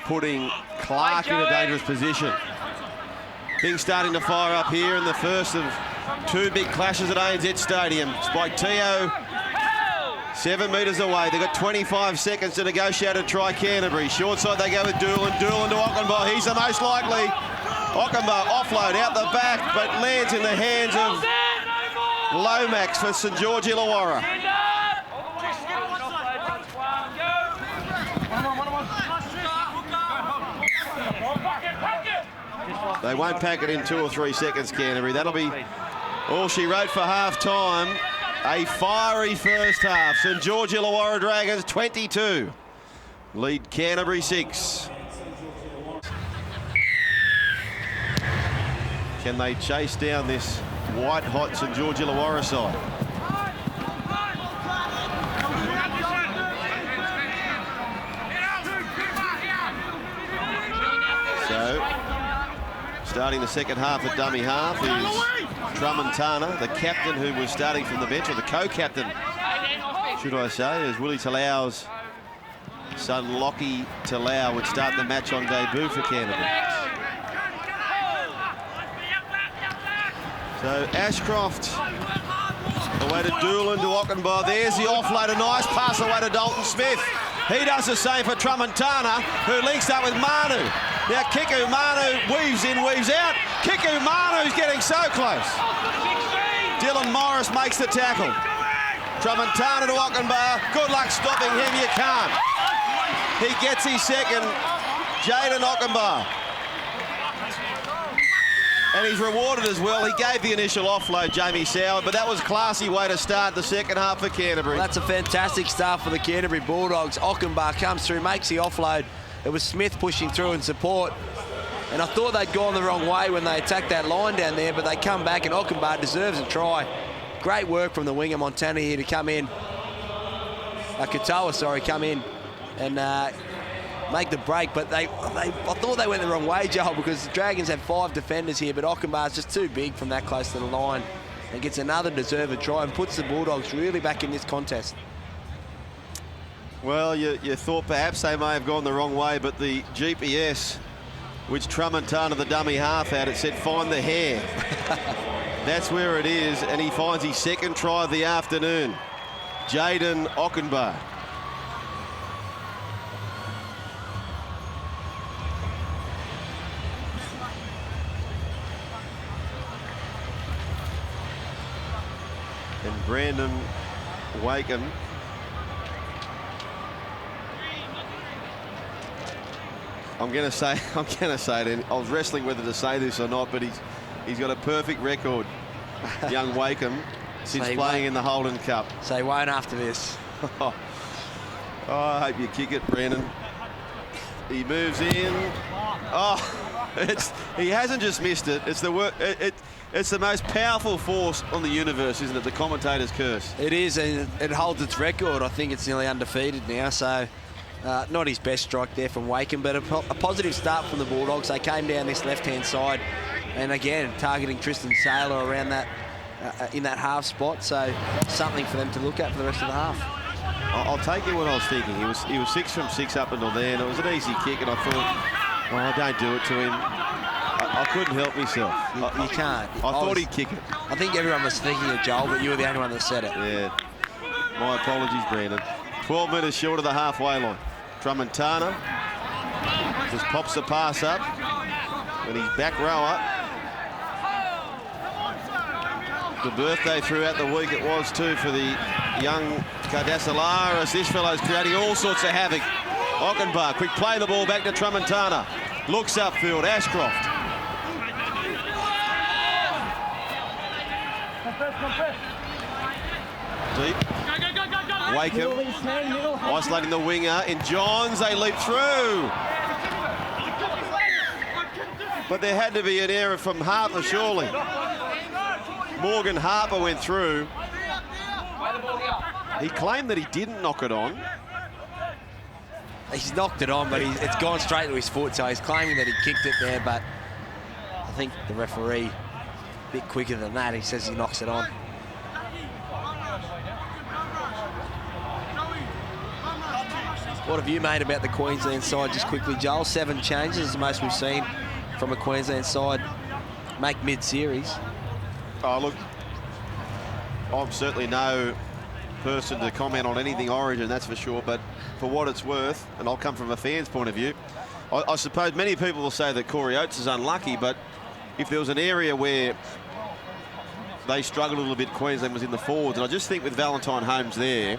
putting Clark in a dangerous position. Things starting to fire up here in the first of two big clashes at ANZ Stadium. Spike Teo 7 metres away. They've got 25 seconds to negotiate a try, Canterbury. Short side they go with Doolan. Doolan to Ockenbaugh. He's the most likely. Ockenbaugh offload out the back, but lands in the hands of Lomax for St George Illawarra. They won't pack it in 2 or 3 seconds, Canterbury. That'll be all she wrote for half-time. A fiery first half. St George Illawarra Dragons 22. Lead Canterbury 6. Can they chase down this white-hot St George Illawarra side? So, starting the second half at dummy half is Tramontana, the captain who was starting from the bench, or the co-captain, should I say, as Willie Talau's son Lockie Talau would start the match on debut for Canterbury. So Ashcroft away to Doolan to Ockenbaugh. There's the offload, a nice pass away to Dalton Smith. He does the same for Tramontana, who links up with Manu. Now Kiku Manu weaves in, weaves out. Kiku Manu's getting so close. Dylan Morris makes the tackle. Tramontana to Ockenbaugh. Good luck stopping him, you can't. He gets his second. Jaden Ockenbaugh. And he's rewarded as well. He gave the initial offload, Jamie Sauer, but that was a classy way to start the second half for Canterbury. Well, that's a fantastic start for the Canterbury Bulldogs. Ockenbaugh comes through, makes the offload. It was Smith pushing through in support. And I thought they'd gone the wrong way when they attacked that line down there, but they come back and Ockenbaugh deserves a try. Great work from the winger Montana here to come in. Katoa, sorry, come in and make the break, but I thought they went the wrong way, Joel, because the Dragons have 5 defenders here, but Ockenbaugh's just too big from that close to the line and gets another deserved try and puts the Bulldogs really back in this contest. Well, you thought perhaps they may have gone the wrong way, but the GPS, which Tramontana, the dummy half, had, it said find the hair. That's where it is, and he finds his second try of the afternoon. Jaden Ockenbaugh. And Brandon Wakeham I'm going to say it. I was wrestling whether to say this or not, but he's got a perfect record, young Wakeham, since playing in the Holden Cup. So he won't after this. Oh, I hope you kick it, Brandon. He moves in. Oh, he hasn't just missed it. It's the It's the most powerful force on the universe, isn't it? The commentator's curse. It is, and it holds its record. I think it's nearly undefeated now, so not his best strike there from Wakem, but a positive start from the Bulldogs. They came down this left-hand side, and again, targeting Tristan Saylor around that, in that half spot, so something for them to look at for the rest of the half. I'll take you what I was thinking. He was 6 from 6 up until then. It was an easy kick, and I thought, oh, don't do it to him. I couldn't help myself. You can't. I thought he'd kick it. I think everyone was thinking of Joel, but you were the only one that said it. Yeah. My apologies, Brandon. 12 metres short of the halfway line. Tramontana just pops the pass up, and his back rower. The birthday throughout the week it was too for the young Cardasalaris. This fellow's creating all sorts of havoc. Ockenbach, quick play the ball back to Tramontana. Looks upfield, Ashcroft. Deep. Wakem isolating the winger in Johns. They leap through. But there had to be an error from Harper, surely. Morgan Harper went through. He claimed that he didn't knock it on. He's knocked it on, but it's gone straight to his foot, so he's claiming that he kicked it there, but I think the referee, a bit quicker than that, he says he knocks it on. What have you made about the Queensland side, just quickly, Joel? 7 changes is the most we've seen from a Queensland side make mid-series. Oh, look, I'm certainly no person to comment on anything Origin, that's for sure, but for what it's worth, and I'll come from a fan's point of view, I suppose many people will say that Corey Oates is unlucky, but if there was an area where they struggled a little bit, Queensland was in the forwards, and I just think with Valentine Holmes there,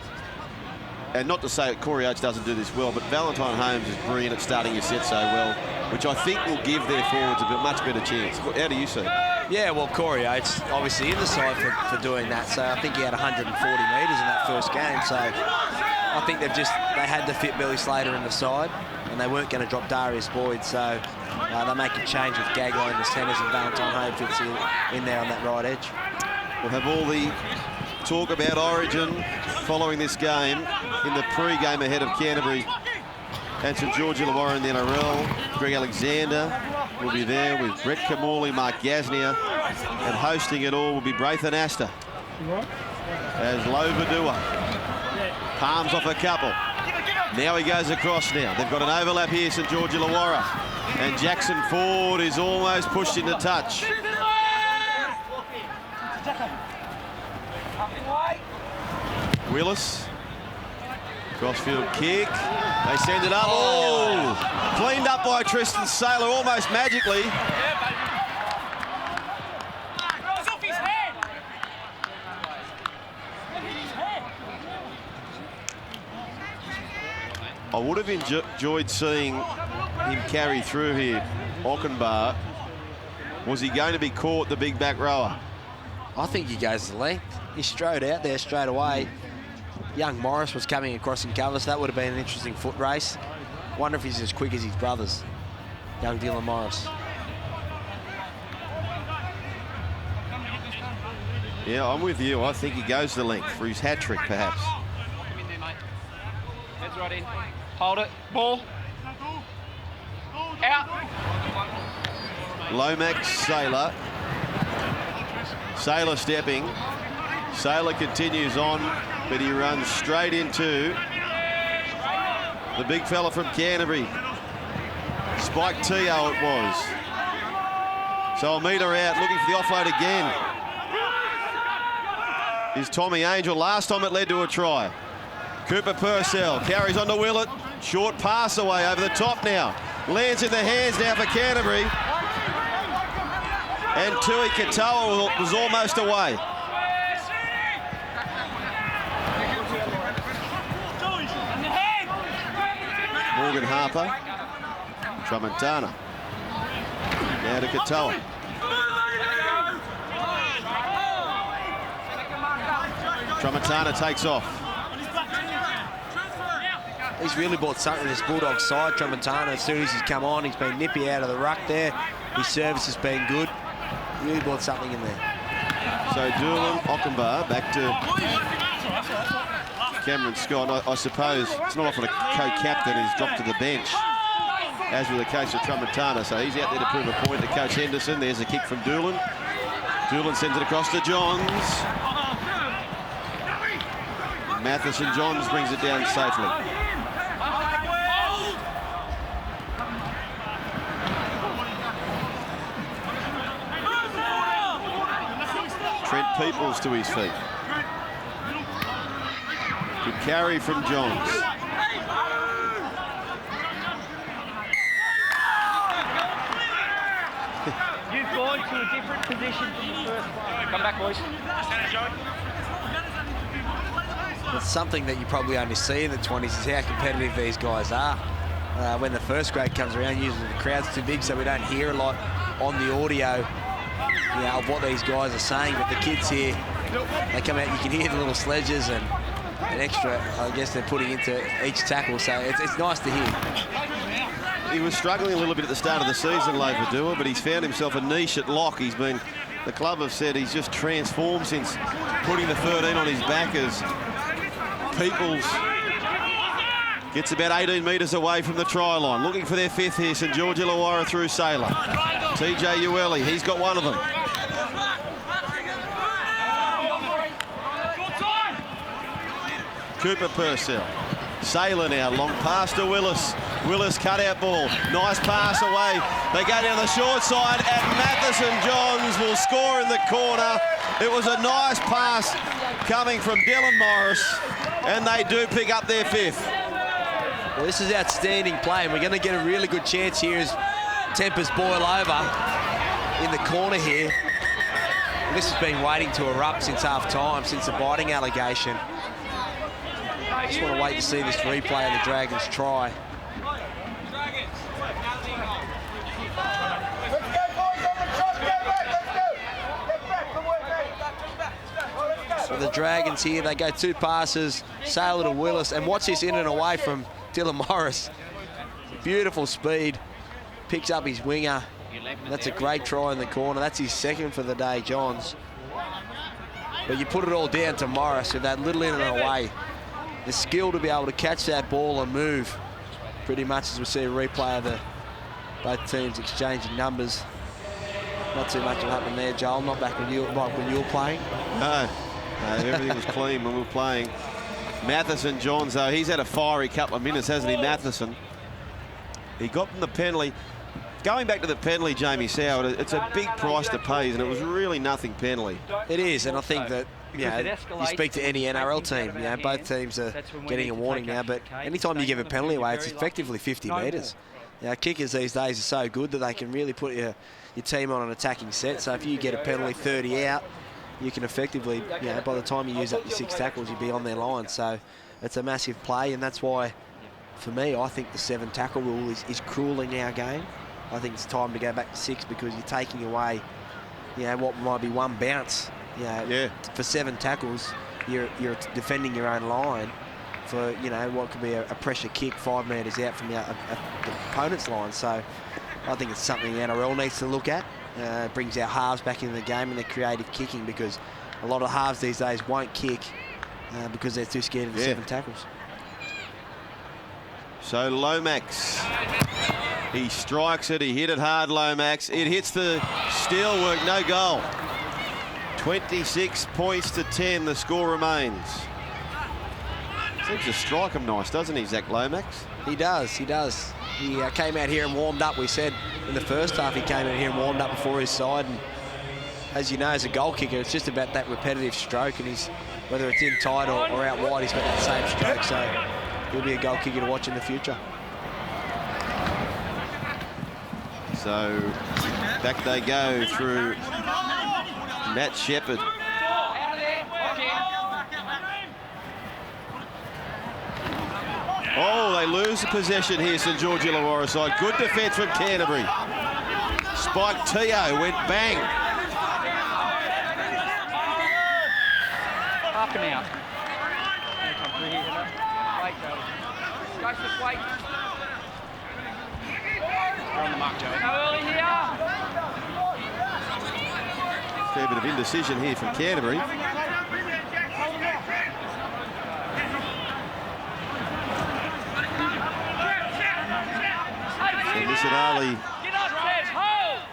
and not to say that Corey Oates doesn't do this well, but Valentine Holmes is brilliant at starting your set so well, which I think will give their forwards a much better chance. How do you see it? Yeah, well, Corey Oates obviously in the side for doing that, so I think he had 140 metres in that first game, so I think they had to fit Billy Slater in the side, and they weren't going to drop Darius Boyd, so they make a change with Gagai in the centres, and Valentine Holmes fits in there on that right edge. We'll have all the talk about Origin following this game in the pre-game ahead of Canterbury and St George Illawarra in the NRL. Greg Alexander will be there with Brett Kamali, Mark Gasnier, and hosting it all will be Braithen Astor. As Lovadua palms off a couple. Now he goes across now. They've got an overlap here, St George Illawarra. And Jackson Ford is almost pushed into touch. Willis. Crossfield kick. They send it up. Oh! Cleaned up by Tristan Saylor almost magically. I would have enjoyed seeing him carry through here. Ockenbach. Was he going to be caught, the big back rower? I think he goes the length. He strode out there straight away. Young Morris was coming across in cover, so that would have been an interesting foot race. Wonder if he's as quick as his brothers, young Dylan Morris. Yeah, I'm with you. I think he goes the length for his hat-trick, perhaps. Come in there, mate. Heads right in. Hold it. Ball. Out. Lomax, Saylor. Saylor stepping. Saylor continues on, but he runs straight into the big fella from Canterbury. Spike Teo it was. So a metre out, looking for the offload again. Is Tommy Angel. Last time it led to a try. Cooper Purcell carries on to Willett. Short pass away over the top now. Lands in the hands now for Canterbury. And Tui Katoa was almost away. Morgan Harper. Tramontana. Now to Katoa. Tramontana takes off. He's really brought something to this Bulldogs side, Tramontana. As soon as he's come on, he's been nippy out of the ruck there. His service has been good. Really brought something in there. So Doolan, Ockenbar, back to Cameron Scott. I suppose it's not often a co-captain who's dropped to the bench, as with the case of Tramontana. So he's out there to prove a point to Coach Henderson. There's a kick from Doolan. Doolan sends it across to Johns. Matheson Johns brings it down safely. Trent Peoples to his feet. Good carry from Johns. You've gone to a different position from the first one. Come back, boys. It's something that you probably only see in the 20s is how competitive these guys are. When the first grade comes around, usually the crowd's too big, so we don't hear a lot on the audio, of what these guys are saying. But the kids here, they come out, you can hear the little sledges and an extra, I guess, they're putting into each tackle. So it's nice to hear. He was struggling a little bit at the start of the season, Leiferdua, but he's found himself a niche at lock. The club have said he's just transformed since putting the 13 on his back as Peoples gets about 18 metres away from the try line. Looking for their fifth here, St George Illawarra through Sailor. TJ Ueli, he's got one of them. Cooper Purcell. Sailor now, long pass to Willis. Willis cutout ball, nice pass away. They go down the short side and Matheson Johns will score in the corner. It was a nice pass coming from Dylan Morris and they do pick up their fifth. Well, this is outstanding play and we're going to get a really good chance here as tempers boil over in the corner here. And this has been waiting to erupt since half-time, since the biting allegation. I just want to wait to see this replay of the Dragons try. So the Dragons here, they go two passes, Sailor to Willis, and watch this in and away from Dylan Morris. Beautiful speed, picks up his winger. That's a great try in the corner. That's his second for the day, Johns. But you put it all down to Morris with that little in and away. The skill to be able to catch that ball and move, pretty much as we see a replay of both teams exchanging numbers. Not too much will happen there, Joel. Not back when you were playing. No, everything was clean when we were playing. Matheson Johns, though, he's had a fiery couple of minutes, hasn't he, Matheson? He got from the penalty. Going back to the penalty, Jamie Soward, it's a big price to pay, and it was really nothing penalty. It is, and I think that you speak to any NRL team, both teams are getting a warning now, but anytime you give a penalty away, it's effectively 50 metres. Kickers these days are so good that they can really put your team on an attacking set, so if you get a penalty 30 out, you can effectively, by the time you use up your 6 tackles, you'll be on their line. So it's a massive play, and that's why, for me, I think the 7 tackle rule is cruel in our game. I think it's time to go back to 6 because you're taking away, what might be one bounce. For 7 tackles, you're defending your own line for, what could be a pressure kick 5 metres out from the opponent's line. So I think it's something the NRL needs to look at. It brings our halves back into the game and their creative kicking, because a lot of halves these days won't kick because they're too scared of the 7 tackles. So Lomax, he strikes it, he hit it hard, Lomax. It hits the steelwork, no goal. 26 points to 10, the score remains. Seems to strike him nice, doesn't he, Zach Lomax? He does. He came out here and warmed up. We said in the first half he came out here and warmed up before his side. And as you know, as a goal kicker, it's just about that repetitive stroke. And whether it's in tight or out wide, he's got that same stroke. So he'll be a goal kicker to watch in the future. So back they go through Matt Shepherd. Oh, they lose the possession here, St George Illawarra side. Good defence from Canterbury. Spike Teo went bang. Up and out. Wait, Joseph, wait. You're on the mark, Joey. Go early here. fair bit of indecision here from Canterbury. So Missinali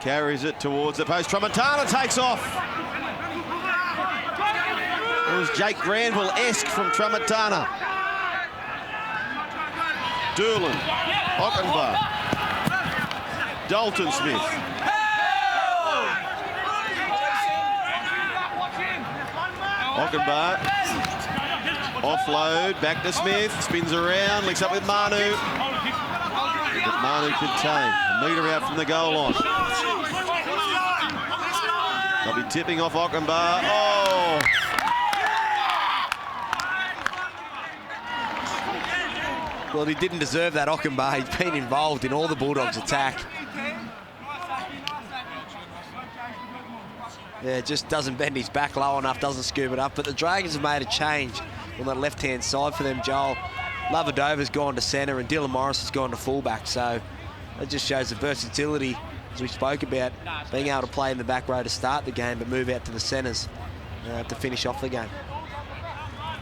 carries it towards the post. Tramontana takes off. It was Jake Granville-esque from Tramontana. Doolan, Ockenbar, Dalton Smith. Ockenbar, offload, back to Smith, spins around, links up with Manu. But Manu contained, a metre out from the goal line. They'll be tipping off Ockenbar. Oh! Well, he didn't deserve that, Ockenbar. He's been involved in all the Bulldogs' attack. Yeah, just doesn't bend his back low enough, doesn't scoop it up. But the Dragons have made a change on the left-hand side for them, Joel. Lavadova's gone to centre and Dylan Morris has gone to fullback. So that just shows the versatility, as we spoke about, being able to play in the back row to start the game, but move out to the centres to finish off the game.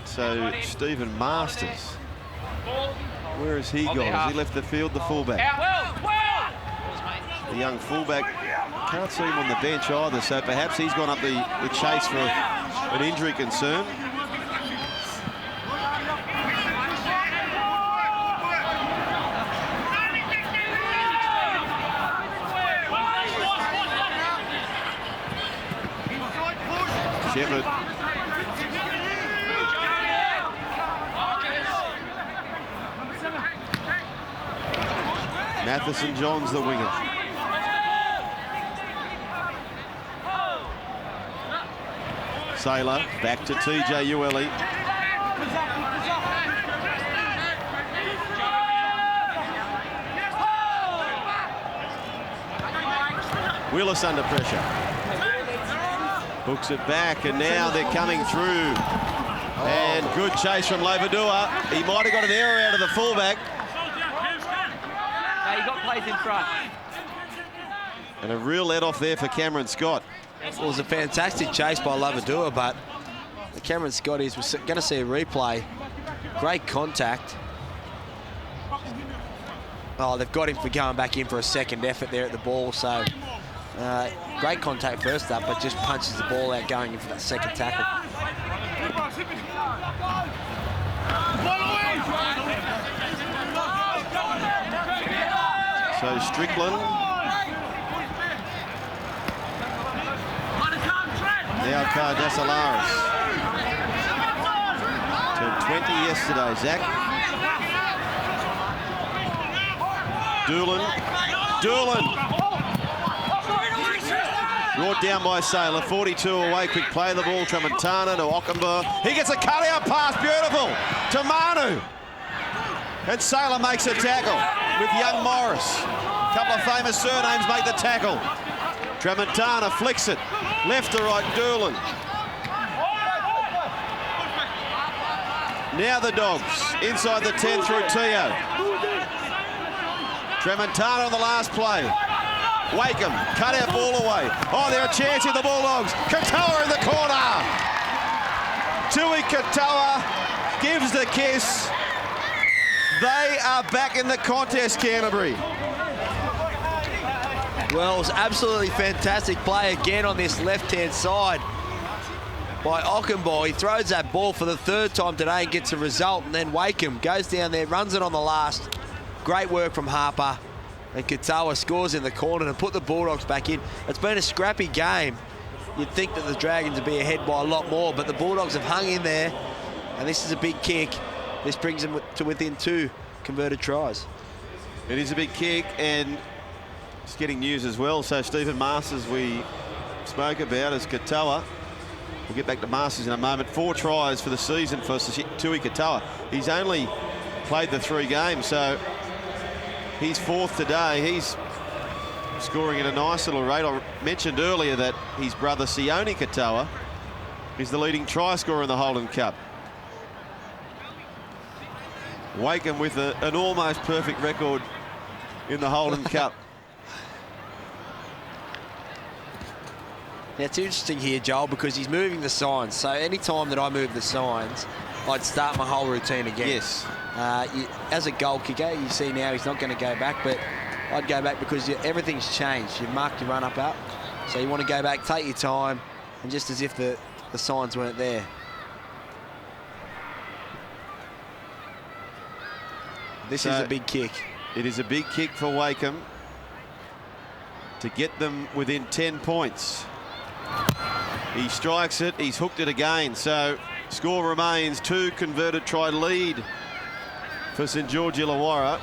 So Stephen Masters, where has he gone? Has he left the field, the fullback? The young fullback, can't see him on the bench either, so perhaps he's gone up the chase for an injury concern. Shepherd. Matheson Johns the winger. Saylor back to TJ Ueli. Willis under pressure. Hooks it back, and now they're coming through. And good chase from Lavadua. He might have got an error out of the fullback. No, he got plays in front. And a real let-off there for Cameron Scott. It was a fantastic chase by Lavadua, but Cameron Scott is going to see a replay. Great contact. Oh, they've got him for going back in for a second effort there at the ball, so great contact first up, but just punches the ball out going in for that second tackle. So Strickland. Now Cardasalaris. Turned 20 yesterday, Zach. Doolan. Brought down by Saylor, 42 away, quick play the ball, Tramontana to Ockenbar. He gets a cut-out pass, beautiful, to Manu. And Saylor makes a tackle with young Morris. A couple of famous surnames make the tackle. Tramontana flicks it, left to right, Doolan. Now the Dogs, inside the 10 through Teo. Tramontana on the last play. Wakeham, cut out ball away. Oh, they're a chance in the Bulldogs. Katoa in the corner. Tui Katoa gives the kiss. They are back in the contest, Canterbury. Well, it was absolutely fantastic play again on this left-hand side by Ockenbar. He throws that ball for the third time today and gets a result, and then Wakeham goes down there, runs it on the last. Great work from Harper. And Katoa scores in the corner to put the Bulldogs back in. It's been a scrappy game. You'd think that the Dragons would be ahead by a lot more, but the Bulldogs have hung in there, and this is a big kick. This brings them to within 2 converted tries. It is a big kick, and it's getting news as well. So Stephen Masters, we spoke about as Katoa. We'll get back to Masters in a moment. 4 tries for the season for Tui Katoa. He's only played the 3 games, so he's 4th today. He's scoring at a nice little rate. I mentioned earlier that his brother Sione Katoa is the leading try scorer in the Holden Cup. Wakeham with an almost perfect record in the Holden Cup. Yeah, it's interesting here, Joel, because he's moving the signs. So any time that I move the signs, I'd start my whole routine again. Yes. As a goal kicker, you see now he's not going to go back, but I'd go back because everything's changed. You've marked your run up, so you want to go back, take your time, and just as if the signs weren't there. This is a big kick. It is a big kick for Wakeham to get them within 10 points. He strikes it, he's hooked it again, so score remains 2 converted try lead for St George Illawarra.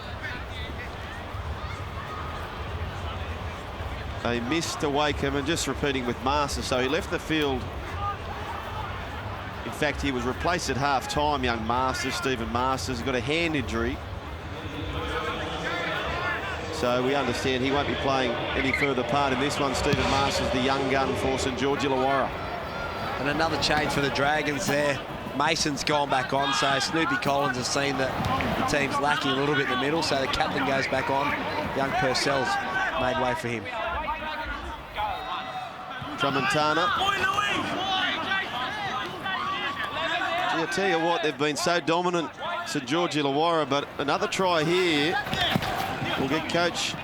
A miss to Wakeham, and just repeating with Masters, so he left the field. In fact, he was replaced at half-time, young Masters, Stephen Masters, got a hand injury. So we understand he won't be playing any further part in this one. Stephen Masters, the young gun for St George Illawarra. And another change for the Dragons there. Mason's gone back on, so Snoopy Collins has seen that the team's lacking a little bit in the middle, so the captain goes back on. Young Purcell's made way for him. Tramontana. I tell you what, they've been so dominant, St George Illawarra, but another try here will get coach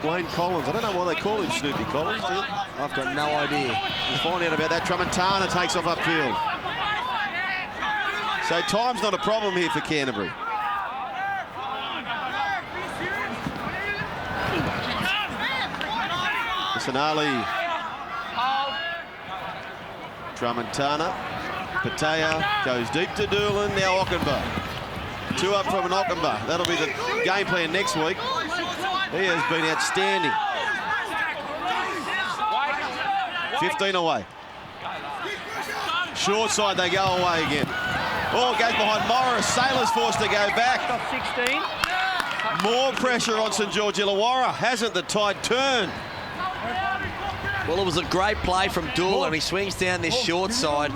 Wayne Collins. I don't know why they call him Snoopy Collins, do you? I've got no idea. We'll find out about that. Tramontana takes off upfield. So time's not a problem here for Canterbury. Sinali. Tramontana. Patea goes deep to Doolan. Now Ockenba. 2 up from an Ockenba. That'll be the game plan next week. He has been outstanding. 15 away. Short side, they go away again. Oh, it goes behind Morris. Sailor's forced to go back. 16. More pressure on St George Illawarra. Hasn't the tide turned? Well, it was a great play from Doolan. He swings down this short side.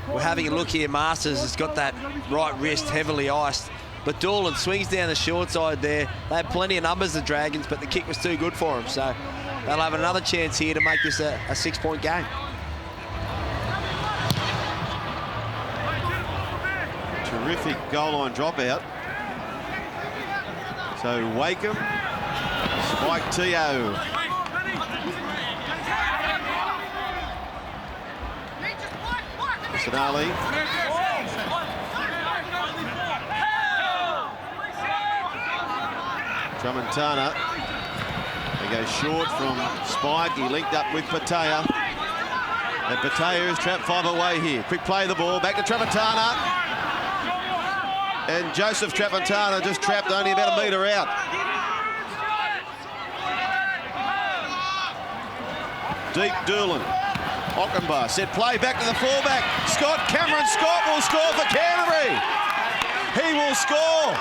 We're having a look here. Masters has got that right wrist heavily iced. But Doolan swings down the short side there. They had plenty of numbers, the Dragons, but the kick was too good for them. So they'll have another chance here to make this a 6-point game. Terrific goal line dropout. So Wakeham, Spike Teo. Sinali. Tramontana. They go short from Spike. He linked up with Patea. And Patea is trapped 5 away here. Quick play of the ball. Back to Tramontana. And Joseph Tramontana just trapped only about a metre out. Deep Doolan. Ockenba, set play back to the fullback. Cameron Scott will score for Canterbury. He will score.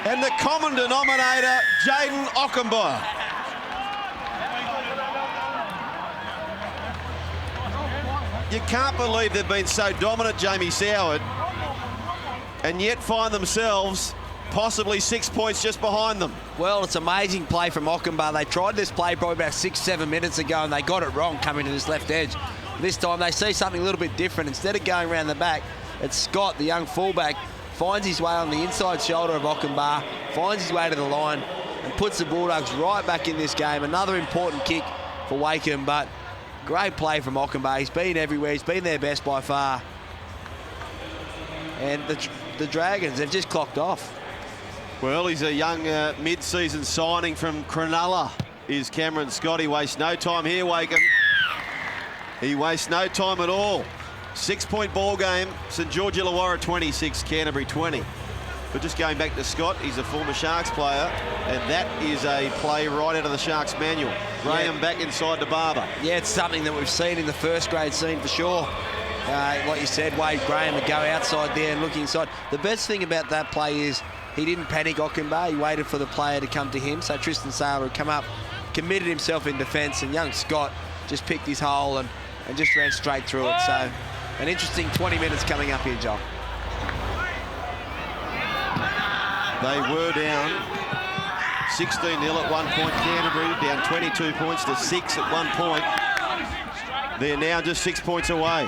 And the common denominator, Jaden Ockenba. You can't believe they've been so dominant, Jamie Soward, and yet find themselves possibly 6 points just behind them. Well, it's amazing play from Ockenba. They tried this play probably about 6-7 minutes ago and they got it wrong coming to this left edge. This time they see something a little bit different. Instead of going around the back, it's Scott, the young fullback, finds his way on the inside shoulder of Ockenba, finds his way to the line and puts the Bulldogs right back in this game. Another important kick for Wakeham, but great play from Ockenba. He's been everywhere. He's been their best by far. And the Dragons, they've just clocked off. Well, he's a young mid-season signing from Cronulla, is Cameron Scott. He wastes no time here, Wakeham. He wastes no time at all. 6-point ball game. St George Illawarra 26, Canterbury 20. But just going back to Scott, he's a former Sharks player, and that is a play right out of the Sharks manual. Graham back inside to Barber. Yeah, it's something that we've seen in the first grade scene for sure. Like you said, Wade Graham would go outside there and look inside. The best thing about that play is he didn't panic Ockenba. He waited for the player to come to him. So Tristan Saylor would come up, committed himself in defence, and young Scott just picked his hole and just ran straight through it. So an interesting 20 minutes coming up here, Joel. They were down 16-0 at one point. Canterbury down 22 points to 6 at one point. They're now just 6 points away.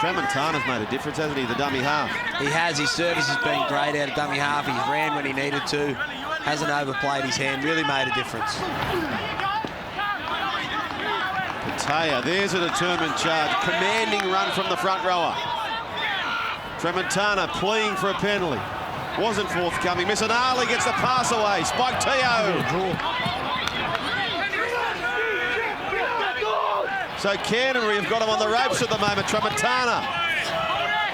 Tramontana's made a difference, hasn't he, the dummy half? He has. His service has been great out of dummy half. He's ran when he needed to. Hasn't overplayed his hand. Really made a difference. Pataya, there's a determined charge. Commanding run from the front rower. Tramontana pleading for a penalty. Wasn't forthcoming. Missinali gets the pass away. Spike Teo. So Canterbury have got him on the ropes at the moment. Tramontana.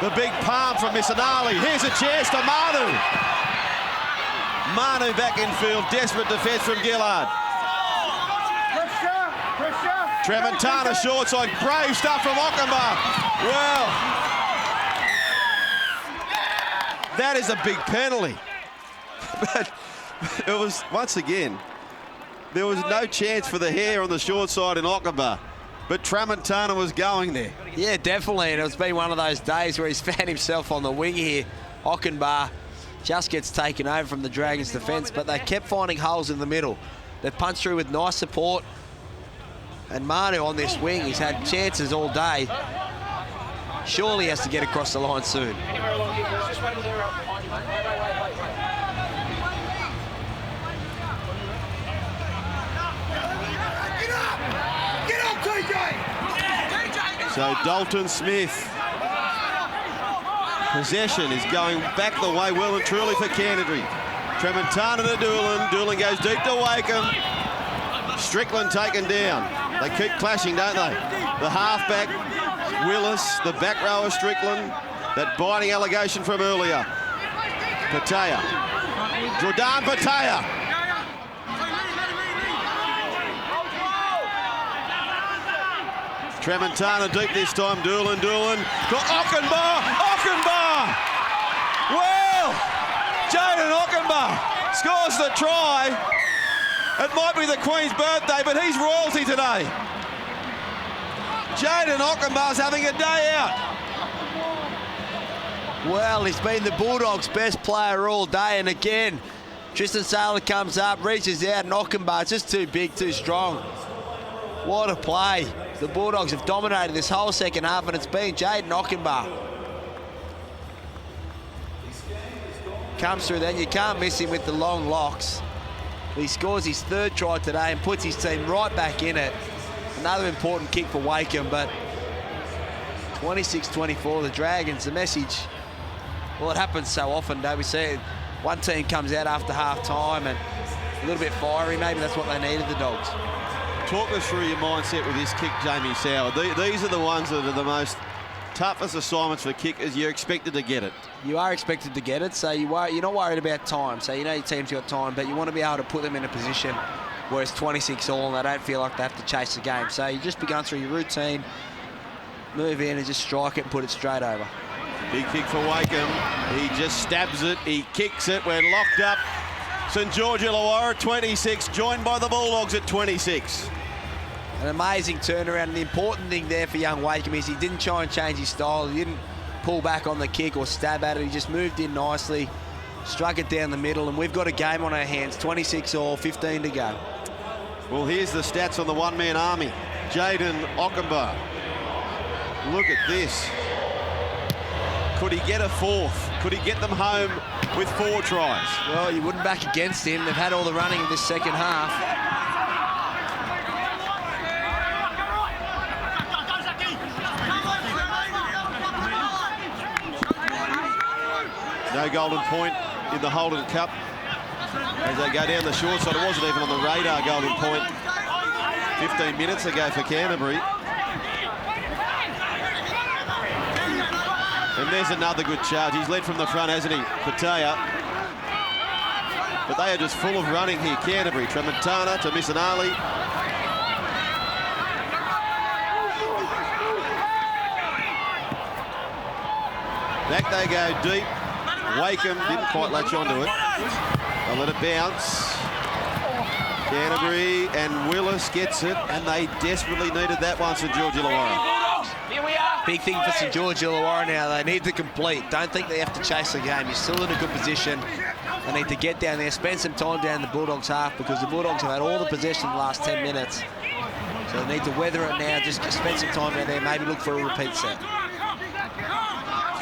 The big palm from Missinali. Here's a chance to Manu. Manu back in field. Desperate defence from Gillard. Tramontana short side. Brave stuff from Ockenbach. Well, that is a big penalty. But it was, once again, there was no chance for the hair on the short side in Ockenbach. But Tramontana was going there. Yeah, definitely. And it's been one of those days where he's found himself on the wing here. Ockenbach just gets taken over from the Dragons' defence, but they kept finding holes in the middle. They punched through with nice support. And Manu on this wing, he's had chances all day. Surely he has to get across the line soon. So Dalton Smith. Possession is going back the way well and truly for Canterbury. Tramontana to Doolan. Doolan goes deep to Wakeham. Strickland taken down. They keep clashing, don't they? The halfback, Willis, the back rower, Strickland. That biting allegation from earlier. Pataya. Jordan Pataya. Tramontana deep this time. Doolan. Got Ockenbach. Well, Jaden Ockenbach scores the try. It might be the Queen's birthday, but he's royalty today. Jaden Ockenbach's having a day out. Well, he's been the Bulldogs' best player all day, and again, Tristan Saylor comes up, reaches out, and Ockenbach just too big, too strong. What a play. The Bulldogs have dominated this whole second half, and it's been Jaden Ockenbach. Comes through then, you can't miss him with the long locks. He scores his third try today and puts his team right back in it. Another important kick for Wakeham, but 26-24, the Dragons, the message, well, it happens so often, don't we see it? One team comes out after half-time and a little bit fiery, maybe that's what they needed, the Dogs. Talk us through your mindset with this kick, Jamie Sauer. These are the ones that are the most toughest assignments for kickers. You're expected to get it. You are expected to get it, so you're not worried about time. So you know your team's got time, but you want to be able to put them in a position where it's 26 all and they don't feel like they have to chase the game. So you just be going through your routine, move in and just strike it and put it straight over. Big kick for Wakeham. He just stabs it. He kicks it. We're locked up. St George Illawarra at 26, joined by the Bulldogs at 26. An amazing turnaround, and the important thing there for young Wakeham is he didn't try and change his style. He didn't pull back on the kick or stab at it. He just moved in nicely, struck it down the middle, and we've got a game on our hands. 26 all, 15 to go. Well, here's the stats on the one-man army. Jaden Ockenbach. Look at this. Could he get a fourth? Could he get them home with 4 tries? Well, you wouldn't back against him. They've had all the running in this second half. No golden point in the Holden Cup as they go down the short side. It wasn't even on the radar, golden point 15 minutes ago for Canterbury. And there's another good charge. He's led from the front, hasn't he, Pataya? But they are just full of running here. Canterbury, Tramontana to Missinali. Back they go deep. Wakeham didn't quite latch onto it. They'll let it bounce. Canterbury and Willis gets it, and they desperately needed that one, St George Illawarra. Big thing for St George Illawarra now. They need to complete. Don't think they have to chase the game. You're still in a good position. They need to get down there, spend some time down the Bulldogs half, because the Bulldogs have had all the possession the last 10 minutes. So they need to weather it now, just spend some time down there, maybe look for a repeat set.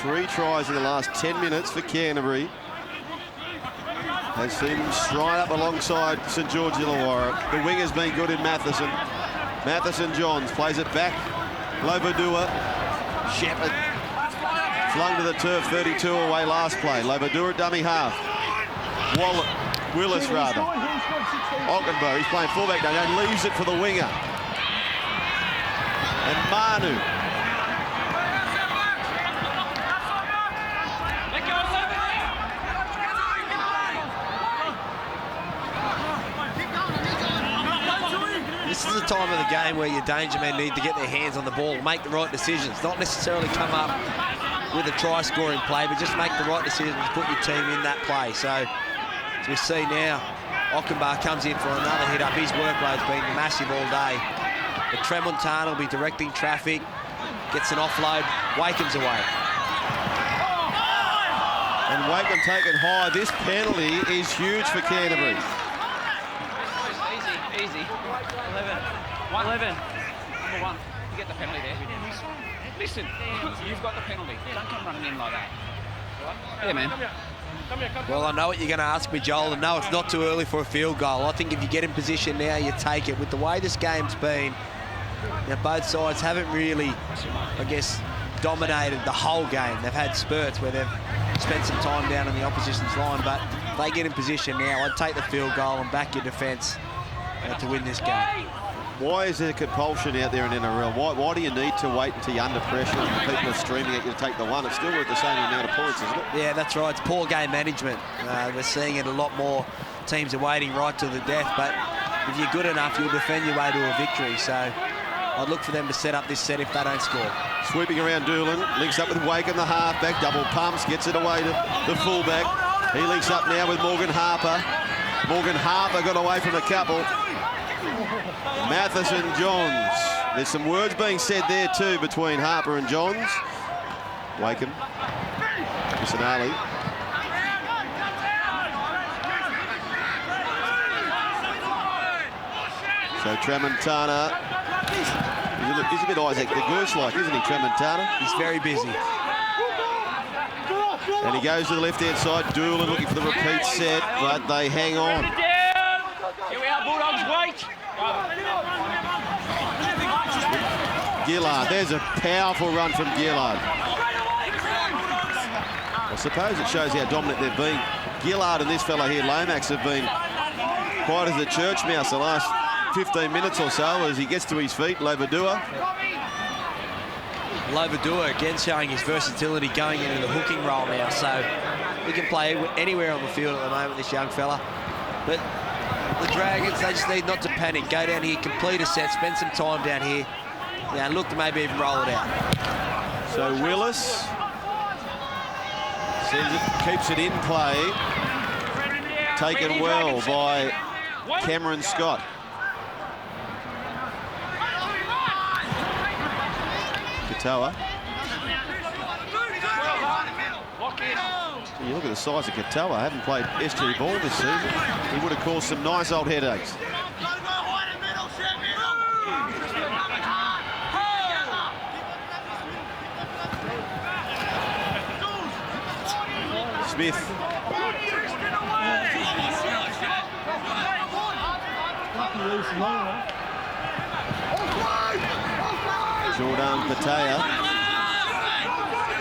3 tries in the last 10 minutes for Canterbury. They seen them stride up alongside St George Illawarra. The winger's been good in Matheson. Matheson-Johns plays it back. Lovadua. Shepherd. Flung to the turf, 32 away last play. Lovadua dummy half. Willis rather. Ockenbo, he's playing fullback now and leaves it for the winger. And Manu. This is the time of the game where your danger men need to get their hands on the ball, make the right decisions, not necessarily come up with a try-scoring play, but just make the right decisions, put your team in that play. So, as we see now, Ockenbar comes in for another hit up. His workload's been massive all day. But Tremontana will be directing traffic, gets an offload, Wakeham's away. And Wakeham taken high. This penalty is huge for Canterbury. Easy. 11. 11. Number 1. You get the penalty there. Listen, you've got the penalty. Don't come running in like that. Yeah, man. Well, I know what you're going to ask me, Joel, and no, it's not too early for a field goal. I think if you get in position now, you take it. With the way this game's been, now both sides haven't really, I guess, dominated the whole game. They've had spurts where they've spent some time down on the opposition's line, but if they get in position now, I'd take the field goal and back your defence to win this game. Why is there compulsion out there in NRL? Why do you need to wait until you're under pressure and people are streaming at you to take the one? It's still worth the same amount of points, isn't it? Yeah, that's right. It's poor game management. We're seeing it a lot more. Teams are waiting right to the death, but if you're good enough, you'll defend your way to a victory. So I'd look for them to set up this set if they don't score. Sweeping around Doolan, links up with Wakeham, the halfback, double pumps, gets it away to the fullback. He links up now with Morgan Harper. Morgan Harper got away from a couple. Matheson-Johns. There's some words being said there too between Harper and Johns. Wakeham. Pisanali. So Tremontana. He's a bit Isaac the Goose-like, isn't he, Tremontana? He's very busy. And he goes to the left-hand side. Doolan looking for the repeat set, but they hang on. Here we are, Bulldogs, wait. Gillard, there's a powerful run from Gillard. I suppose it shows how dominant they've been. Gillard and this fella here, Lomax, have been quiet as a church mouse the last 15 minutes or so as he gets to his feet. Lovadua again showing his versatility going into the hooking role now, so he can play anywhere on the field at the moment, this young fella. But the Dragons, they just need not to panic. Go down here, complete a set, spend some time down here, and look to maybe even roll it out. So Willis keeps it in play. Taken well by Cameron Scott. Katoa. You look at the size of Katoa. Haven't played SG ball this season. He would have caused some nice old headaches. Smith. Jordan Patea.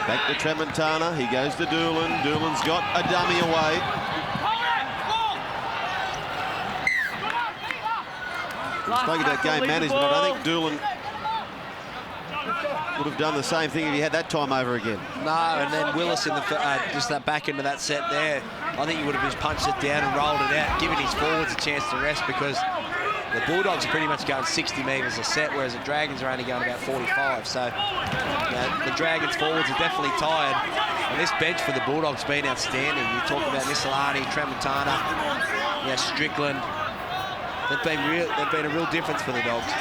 Back to Tremontana. He goes to Doolan. Doolan's got a dummy away. Spoke about game management. I think Doolan would have done the same thing if he had that time over again. No, and then Willis in the just that back into that set there. I think he would have just punched it down and rolled it out, giving his forwards a chance to rest, because the Bulldogs are pretty much going 60 metres a set, whereas the Dragons are only going about 45. So the Dragons forwards are definitely tired. And this bench for the Bulldogs has been outstanding. You talk about Nissalani, Tremontana, Strickland. They've been a real difference for the Dogs.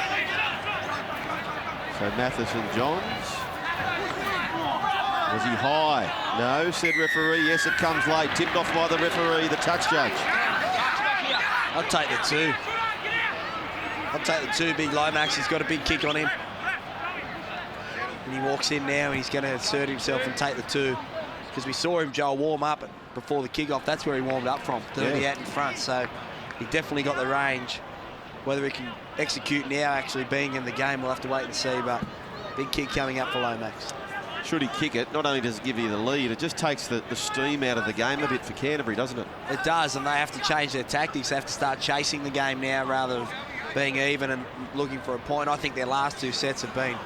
So Matheson-Johns. Was he high? No, said referee. Yes, it comes late. Tipped off by the referee, the touch judge. I'll take the 2. I'll take the 2. Big Lomax, he's got a big kick on him. And he walks in now and he's going to assert himself and take the 2. Because we saw him, Joel, warm up before the kickoff. That's where he warmed up from, 30 out in front. So he definitely got the range. Whether he can execute now, actually being in the game, we'll have to wait and see. But big kick coming up for Lomax. Should he kick it, not only does it give you the lead, it just takes the steam out of the game a bit for Canterbury, doesn't it? It does, and they have to change their tactics. They have to start chasing the game now rather than being even and looking for a point. I think their last 2 sets have been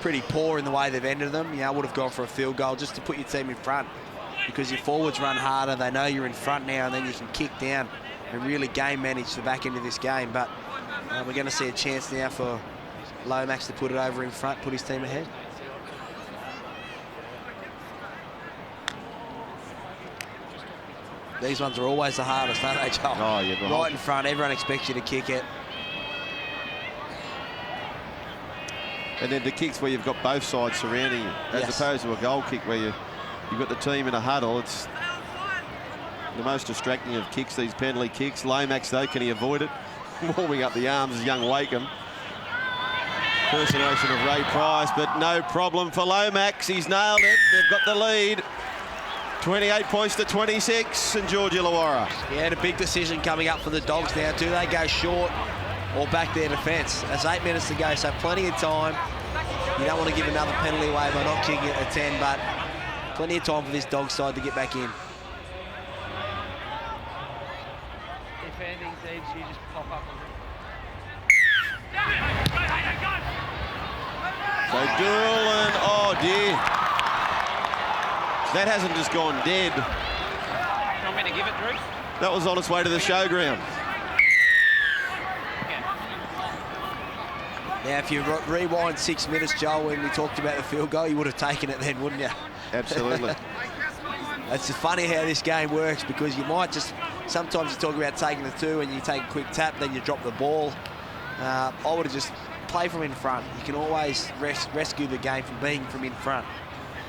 pretty poor in the way they've ended them. You know, I would have gone for a field goal just to put your team in front, because your forwards run harder. They know you're in front now, and then you can kick down and really game manage the back end of this game. But we're going to see a chance now for Lomax to put it over in front, put his team ahead. These ones are always the hardest, aren't they, Joel? Oh, yeah. Right in front, everyone expects you to kick it. And then the kicks where you've got both sides surrounding you, as opposed to a goal kick where you've got the team in a huddle. It's the most distracting of kicks, these penalty kicks. Lomax, though, can he avoid it? Warming up the arms is young Wakeham. Impersonation of Ray Price, but no problem for Lomax. He's nailed it. They've got the lead. 28 points to 26, and George Illawarra. Yeah, a big decision coming up for the Dogs now. Do they go short or back their defence? There's 8 minutes to go, so plenty of time. You don't want to give another penalty away by not kicking it at 10, but plenty of time for this Dog side to get back in. If anything's edge, you just pop up. So Doolin, oh dear. That hasn't just gone dead. You want me to give it, Drew? That was on its way to the showground. Now, if you rewind 6 minutes, Joel, when we talked about the field goal, you would have taken it then, wouldn't you? Absolutely. It's funny how this game works, because you might just, sometimes you talk about taking the 2 and you take a quick tap, then you drop the ball. I would have just played from in front. You can always rescue the game from being from in front.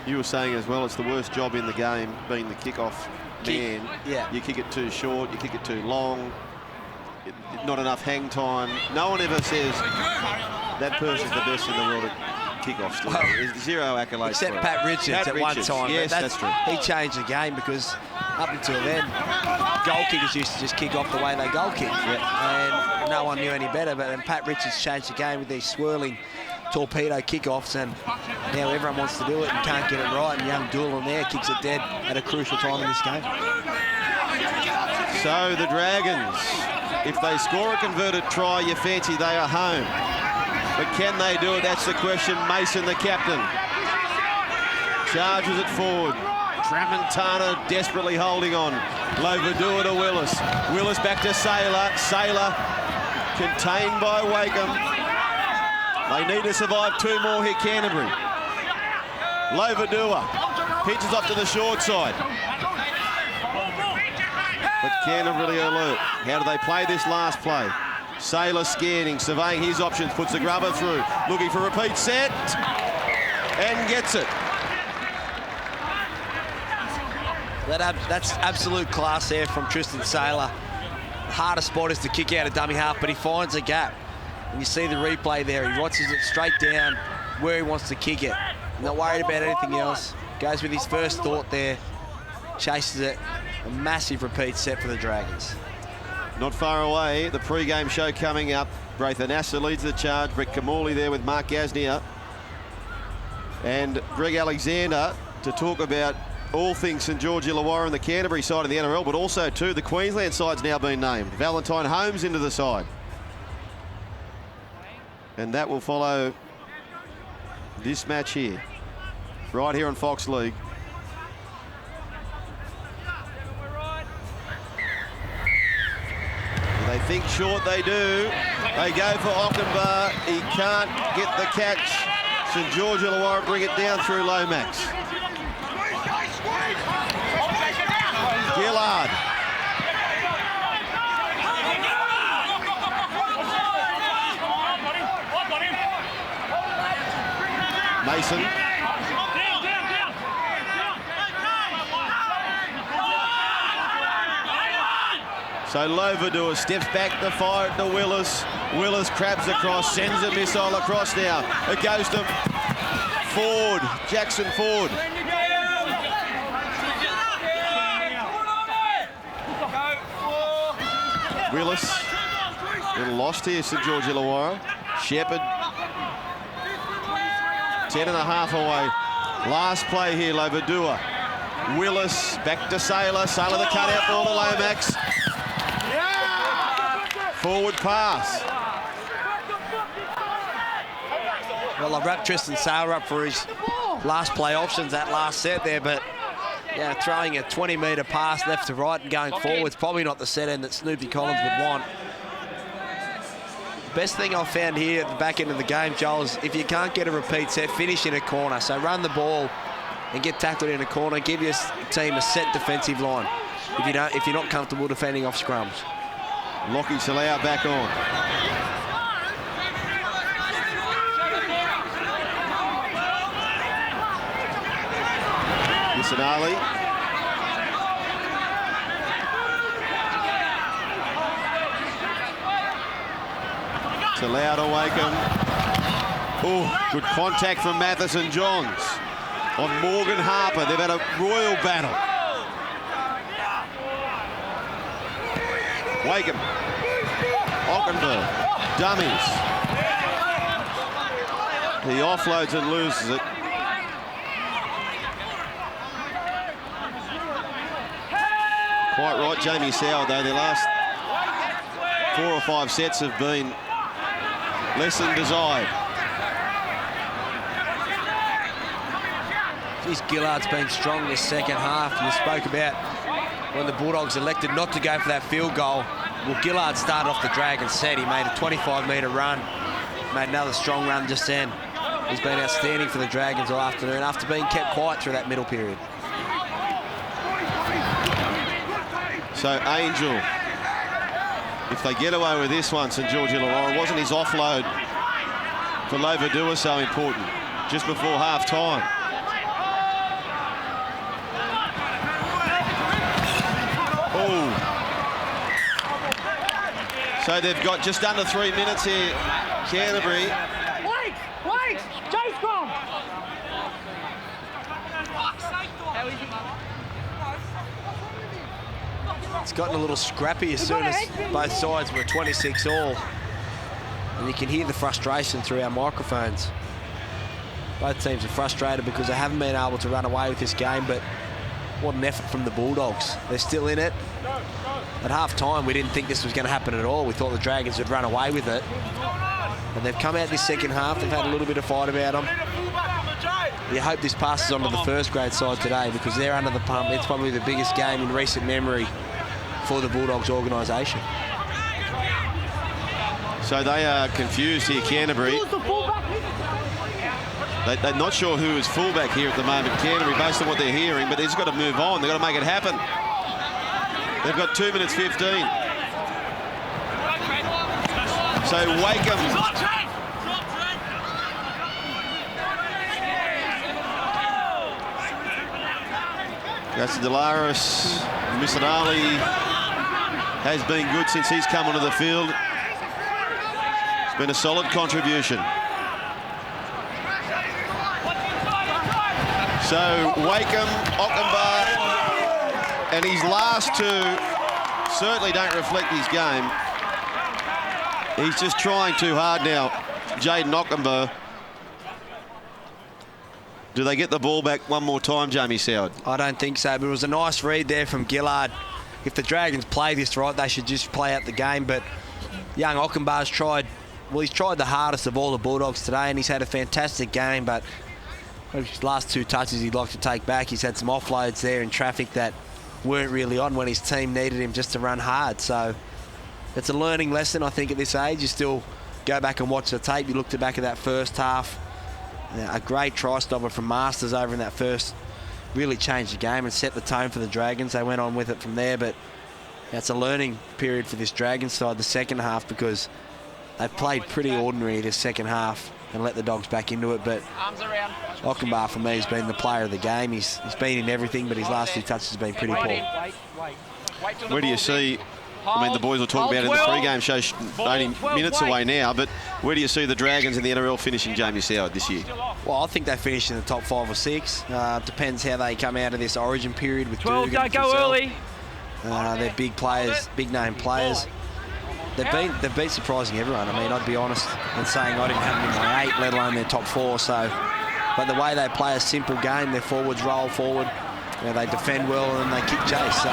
You were saying as well, it's the worst job in the game, being the kick-off man. Yeah. You kick it too short, you kick it too long, not enough hang time. No one ever says that person's the best in the world at kickoffs. Well, There's 0 accolades. Except Pat Richards at one time. Yes, that's true. He changed the game, because up until then, goal kickers used to just kick off the way they goal kicked. And no one knew any better. But then Pat Richards changed the game with these swirling torpedo kickoffs, and now everyone wants to do it and can't get it right. And young Doolin there kicks it dead at a crucial time in this game. So the Dragons, if they score a converted try, you fancy they are home. But can they do it? That's the question. Mason, the captain, charges it forward. Tramontana desperately holding on. Lovadua to Willis. Willis back to Saylor. Saylor contained by Wakeham. They need to survive 2 more here, Canterbury. Lovadua pitches off to the short side. But Canterbury alert. How do they play this last play? Saylor scanning, surveying his options, puts the grubber through, looking for a repeat set, and gets it. That's absolute class there from Tristan Saylor. The hardest spot is to kick out a dummy half, but he finds a gap. And you see the replay there. He watches it straight down where he wants to kick it. Not worried about anything else. Goes with his first thought there. Chases it. A massive repeat set for the Dragons. Not far away, the pre-game show coming up. Braithen Nasser leads the charge. Brett Kamali there with Mark Gasnier and Greg Alexander to talk about all things St George Illawarra and the Canterbury side of the NRL, but also, too, the Queensland side's now been named. Valentine Holmes into the side. And that will follow this match here, right here on Fox League. They think short, they do. They go for Ockenbar. He can't get the catch. St George Illawarra bring it down through Lomax. Gillard. Mason. So Lovadua steps back to fire it to Willis. Willis crabs across, sends a missile across now. It goes to Ford, Jackson Ford. Willis, a little lost here, St George Illawarra. Shepherd, 10.5 away. Last play here, Lovadua. Willis, back to Sailor. Sailor the cutout ball to Lomax. Forward pass. Well, I wrapped Tristan Sailor up for his last play options, that last set there, but yeah, throwing a 20-metre pass left to right and going forwards, probably not the set end that Snoopy Collins would want. Best thing I've found here at the back end of the game, Joel, is if you can't get a repeat set, finish in a corner. So run the ball and get tackled in a corner, give your team a set defensive line if you're not comfortable defending off scrums. Lockie Salau back on. Missanali. Salau to Wakeham. Oh, good contact from Matheson Johns on Morgan Harper. They've had a royal battle. Wakeham. Ockenberg. Dummies. He offloads and loses it. Quite right, Jamie Soward, though. Their last 4 or 5 sets have been less than desired. Geez, Gillard's been strong this second half. You spoke about when the Bulldogs elected not to go for that field goal. Well, Gillard started off the Dragons set. He made a 25-metre run, made another strong run just then. He's been outstanding for the Dragons all afternoon after being kept quiet through that middle period. So Angel, if they get away with this one, St George Illawarra, wasn't his offload for Lovadua so important just before half-time? Oh. So they've got just under 3 minutes here, Canterbury. Wait! Chase from! It's gotten a little scrappy as soon as both sides were 26 all. And you can hear the frustration through our microphones. Both teams are frustrated because they haven't been able to run away with this game, but what an effort from the Bulldogs. They're still in it. At half-time, we didn't think this was going to happen at all. We thought the Dragons would run away with it. And they've come out this second half. They've had a little bit of fight about them. You hope this passes on to the first grade side today because they're under the pump. It's probably the biggest game in recent memory for the Bulldogs organisation. So they are confused here, Canterbury. They're not sure who is fullback here at the moment, Canterbury, based on what they're hearing, but they've just got to move on. They've got to make it happen. They've got 2 minutes 15. So Wakeham. That's Delaris. Missanali has been good since he's come onto the field. It's been a solid contribution. So Wakeham, Ockenbar, and his last two certainly don't reflect his game. He's just trying too hard now, Jaden Ockenbar. Do they get the ball back one more time, Jamie Soward? I don't think so, but it was a nice read there from Gillard. If the Dragons play this right, they should just play out the game, but young Ockenbar's tried, well, he's tried the hardest of all the Bulldogs today, and he's had a fantastic game, but his last 2 touches he'd like to take back. He's had some offloads there in traffic that weren't really on when his team needed him just to run hard. So it's a learning lesson, I think, at this age. You still go back and watch the tape. You look to back at that first half. A great try stopper from Masters over in that first really changed the game and set the tone for the Dragons. They went on with it from there, but it's a learning period for this Dragons side, the second half, because they played pretty ordinary this second half and let the Dogs back into it. But Ockenbar, for me, has been the player of the game. He's been in everything, but his last 2 touches have been pretty poor. Where do you see I mean, the boys will talk about it in the 12. pre-game show, only 12, minutes wait. away now, but where do you see the Dragons in the NRL finishing, Jamie Soward, this year? Well, I think they finish in the top 5 or 6. Depends how they come out of this origin period with 12, Dugan, don't go Futsal. early. They're big players, big name players. They've been surprising everyone. I mean, I'd be honest in saying I didn't have them in my 8, let alone their top 4. So, but the way they play a simple game, their forwards roll forward, they defend well and they kick chase. So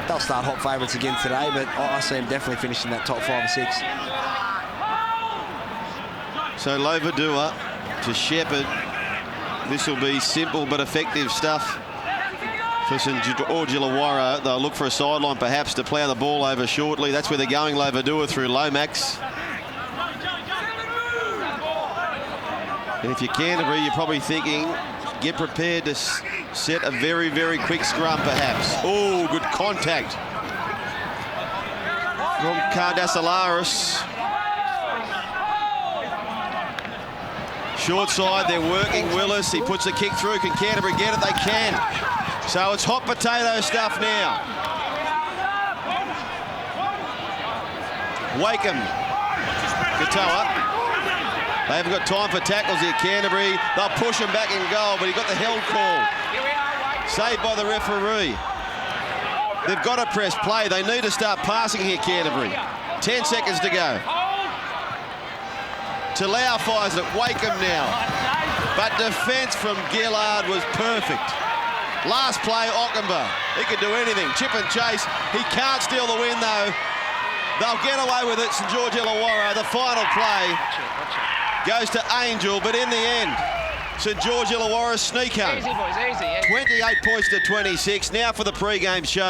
they'll start hot favourites again today, but I see them definitely finishing that top 5 or 6. So Lovadua to Shepherd. This will be simple but effective stuff for St George Illawarra. They'll look for a sideline perhaps to plough the ball over shortly. That's where they're going, Lovadua through Lomax. And if you're Canterbury, you're probably thinking, get prepared to set a very, very quick scrum perhaps. Oh, good contact from Cardasalaris. Short side, they're working Willis. He puts a kick through. Can Canterbury get it? They can. So it's hot potato stuff now. Wakeham. Katoa. They haven't got time for tackles here, Canterbury. They'll push him back in goal, but he got the held call. Saved by the referee. They've got to press play. They need to start passing here, Canterbury. 10 seconds to go. Talau fires at Wakeham now. But defence from Gillard was perfect. Last play, Ockenba. He could do anything. Chip and chase. He can't steal the win, though. They'll get away with it, St George Illawarra. The final play goes to Angel, but in the end, St George Illawarra sneak home. Easy, boys, easy. 28 points to 26. Now for the pre-game show.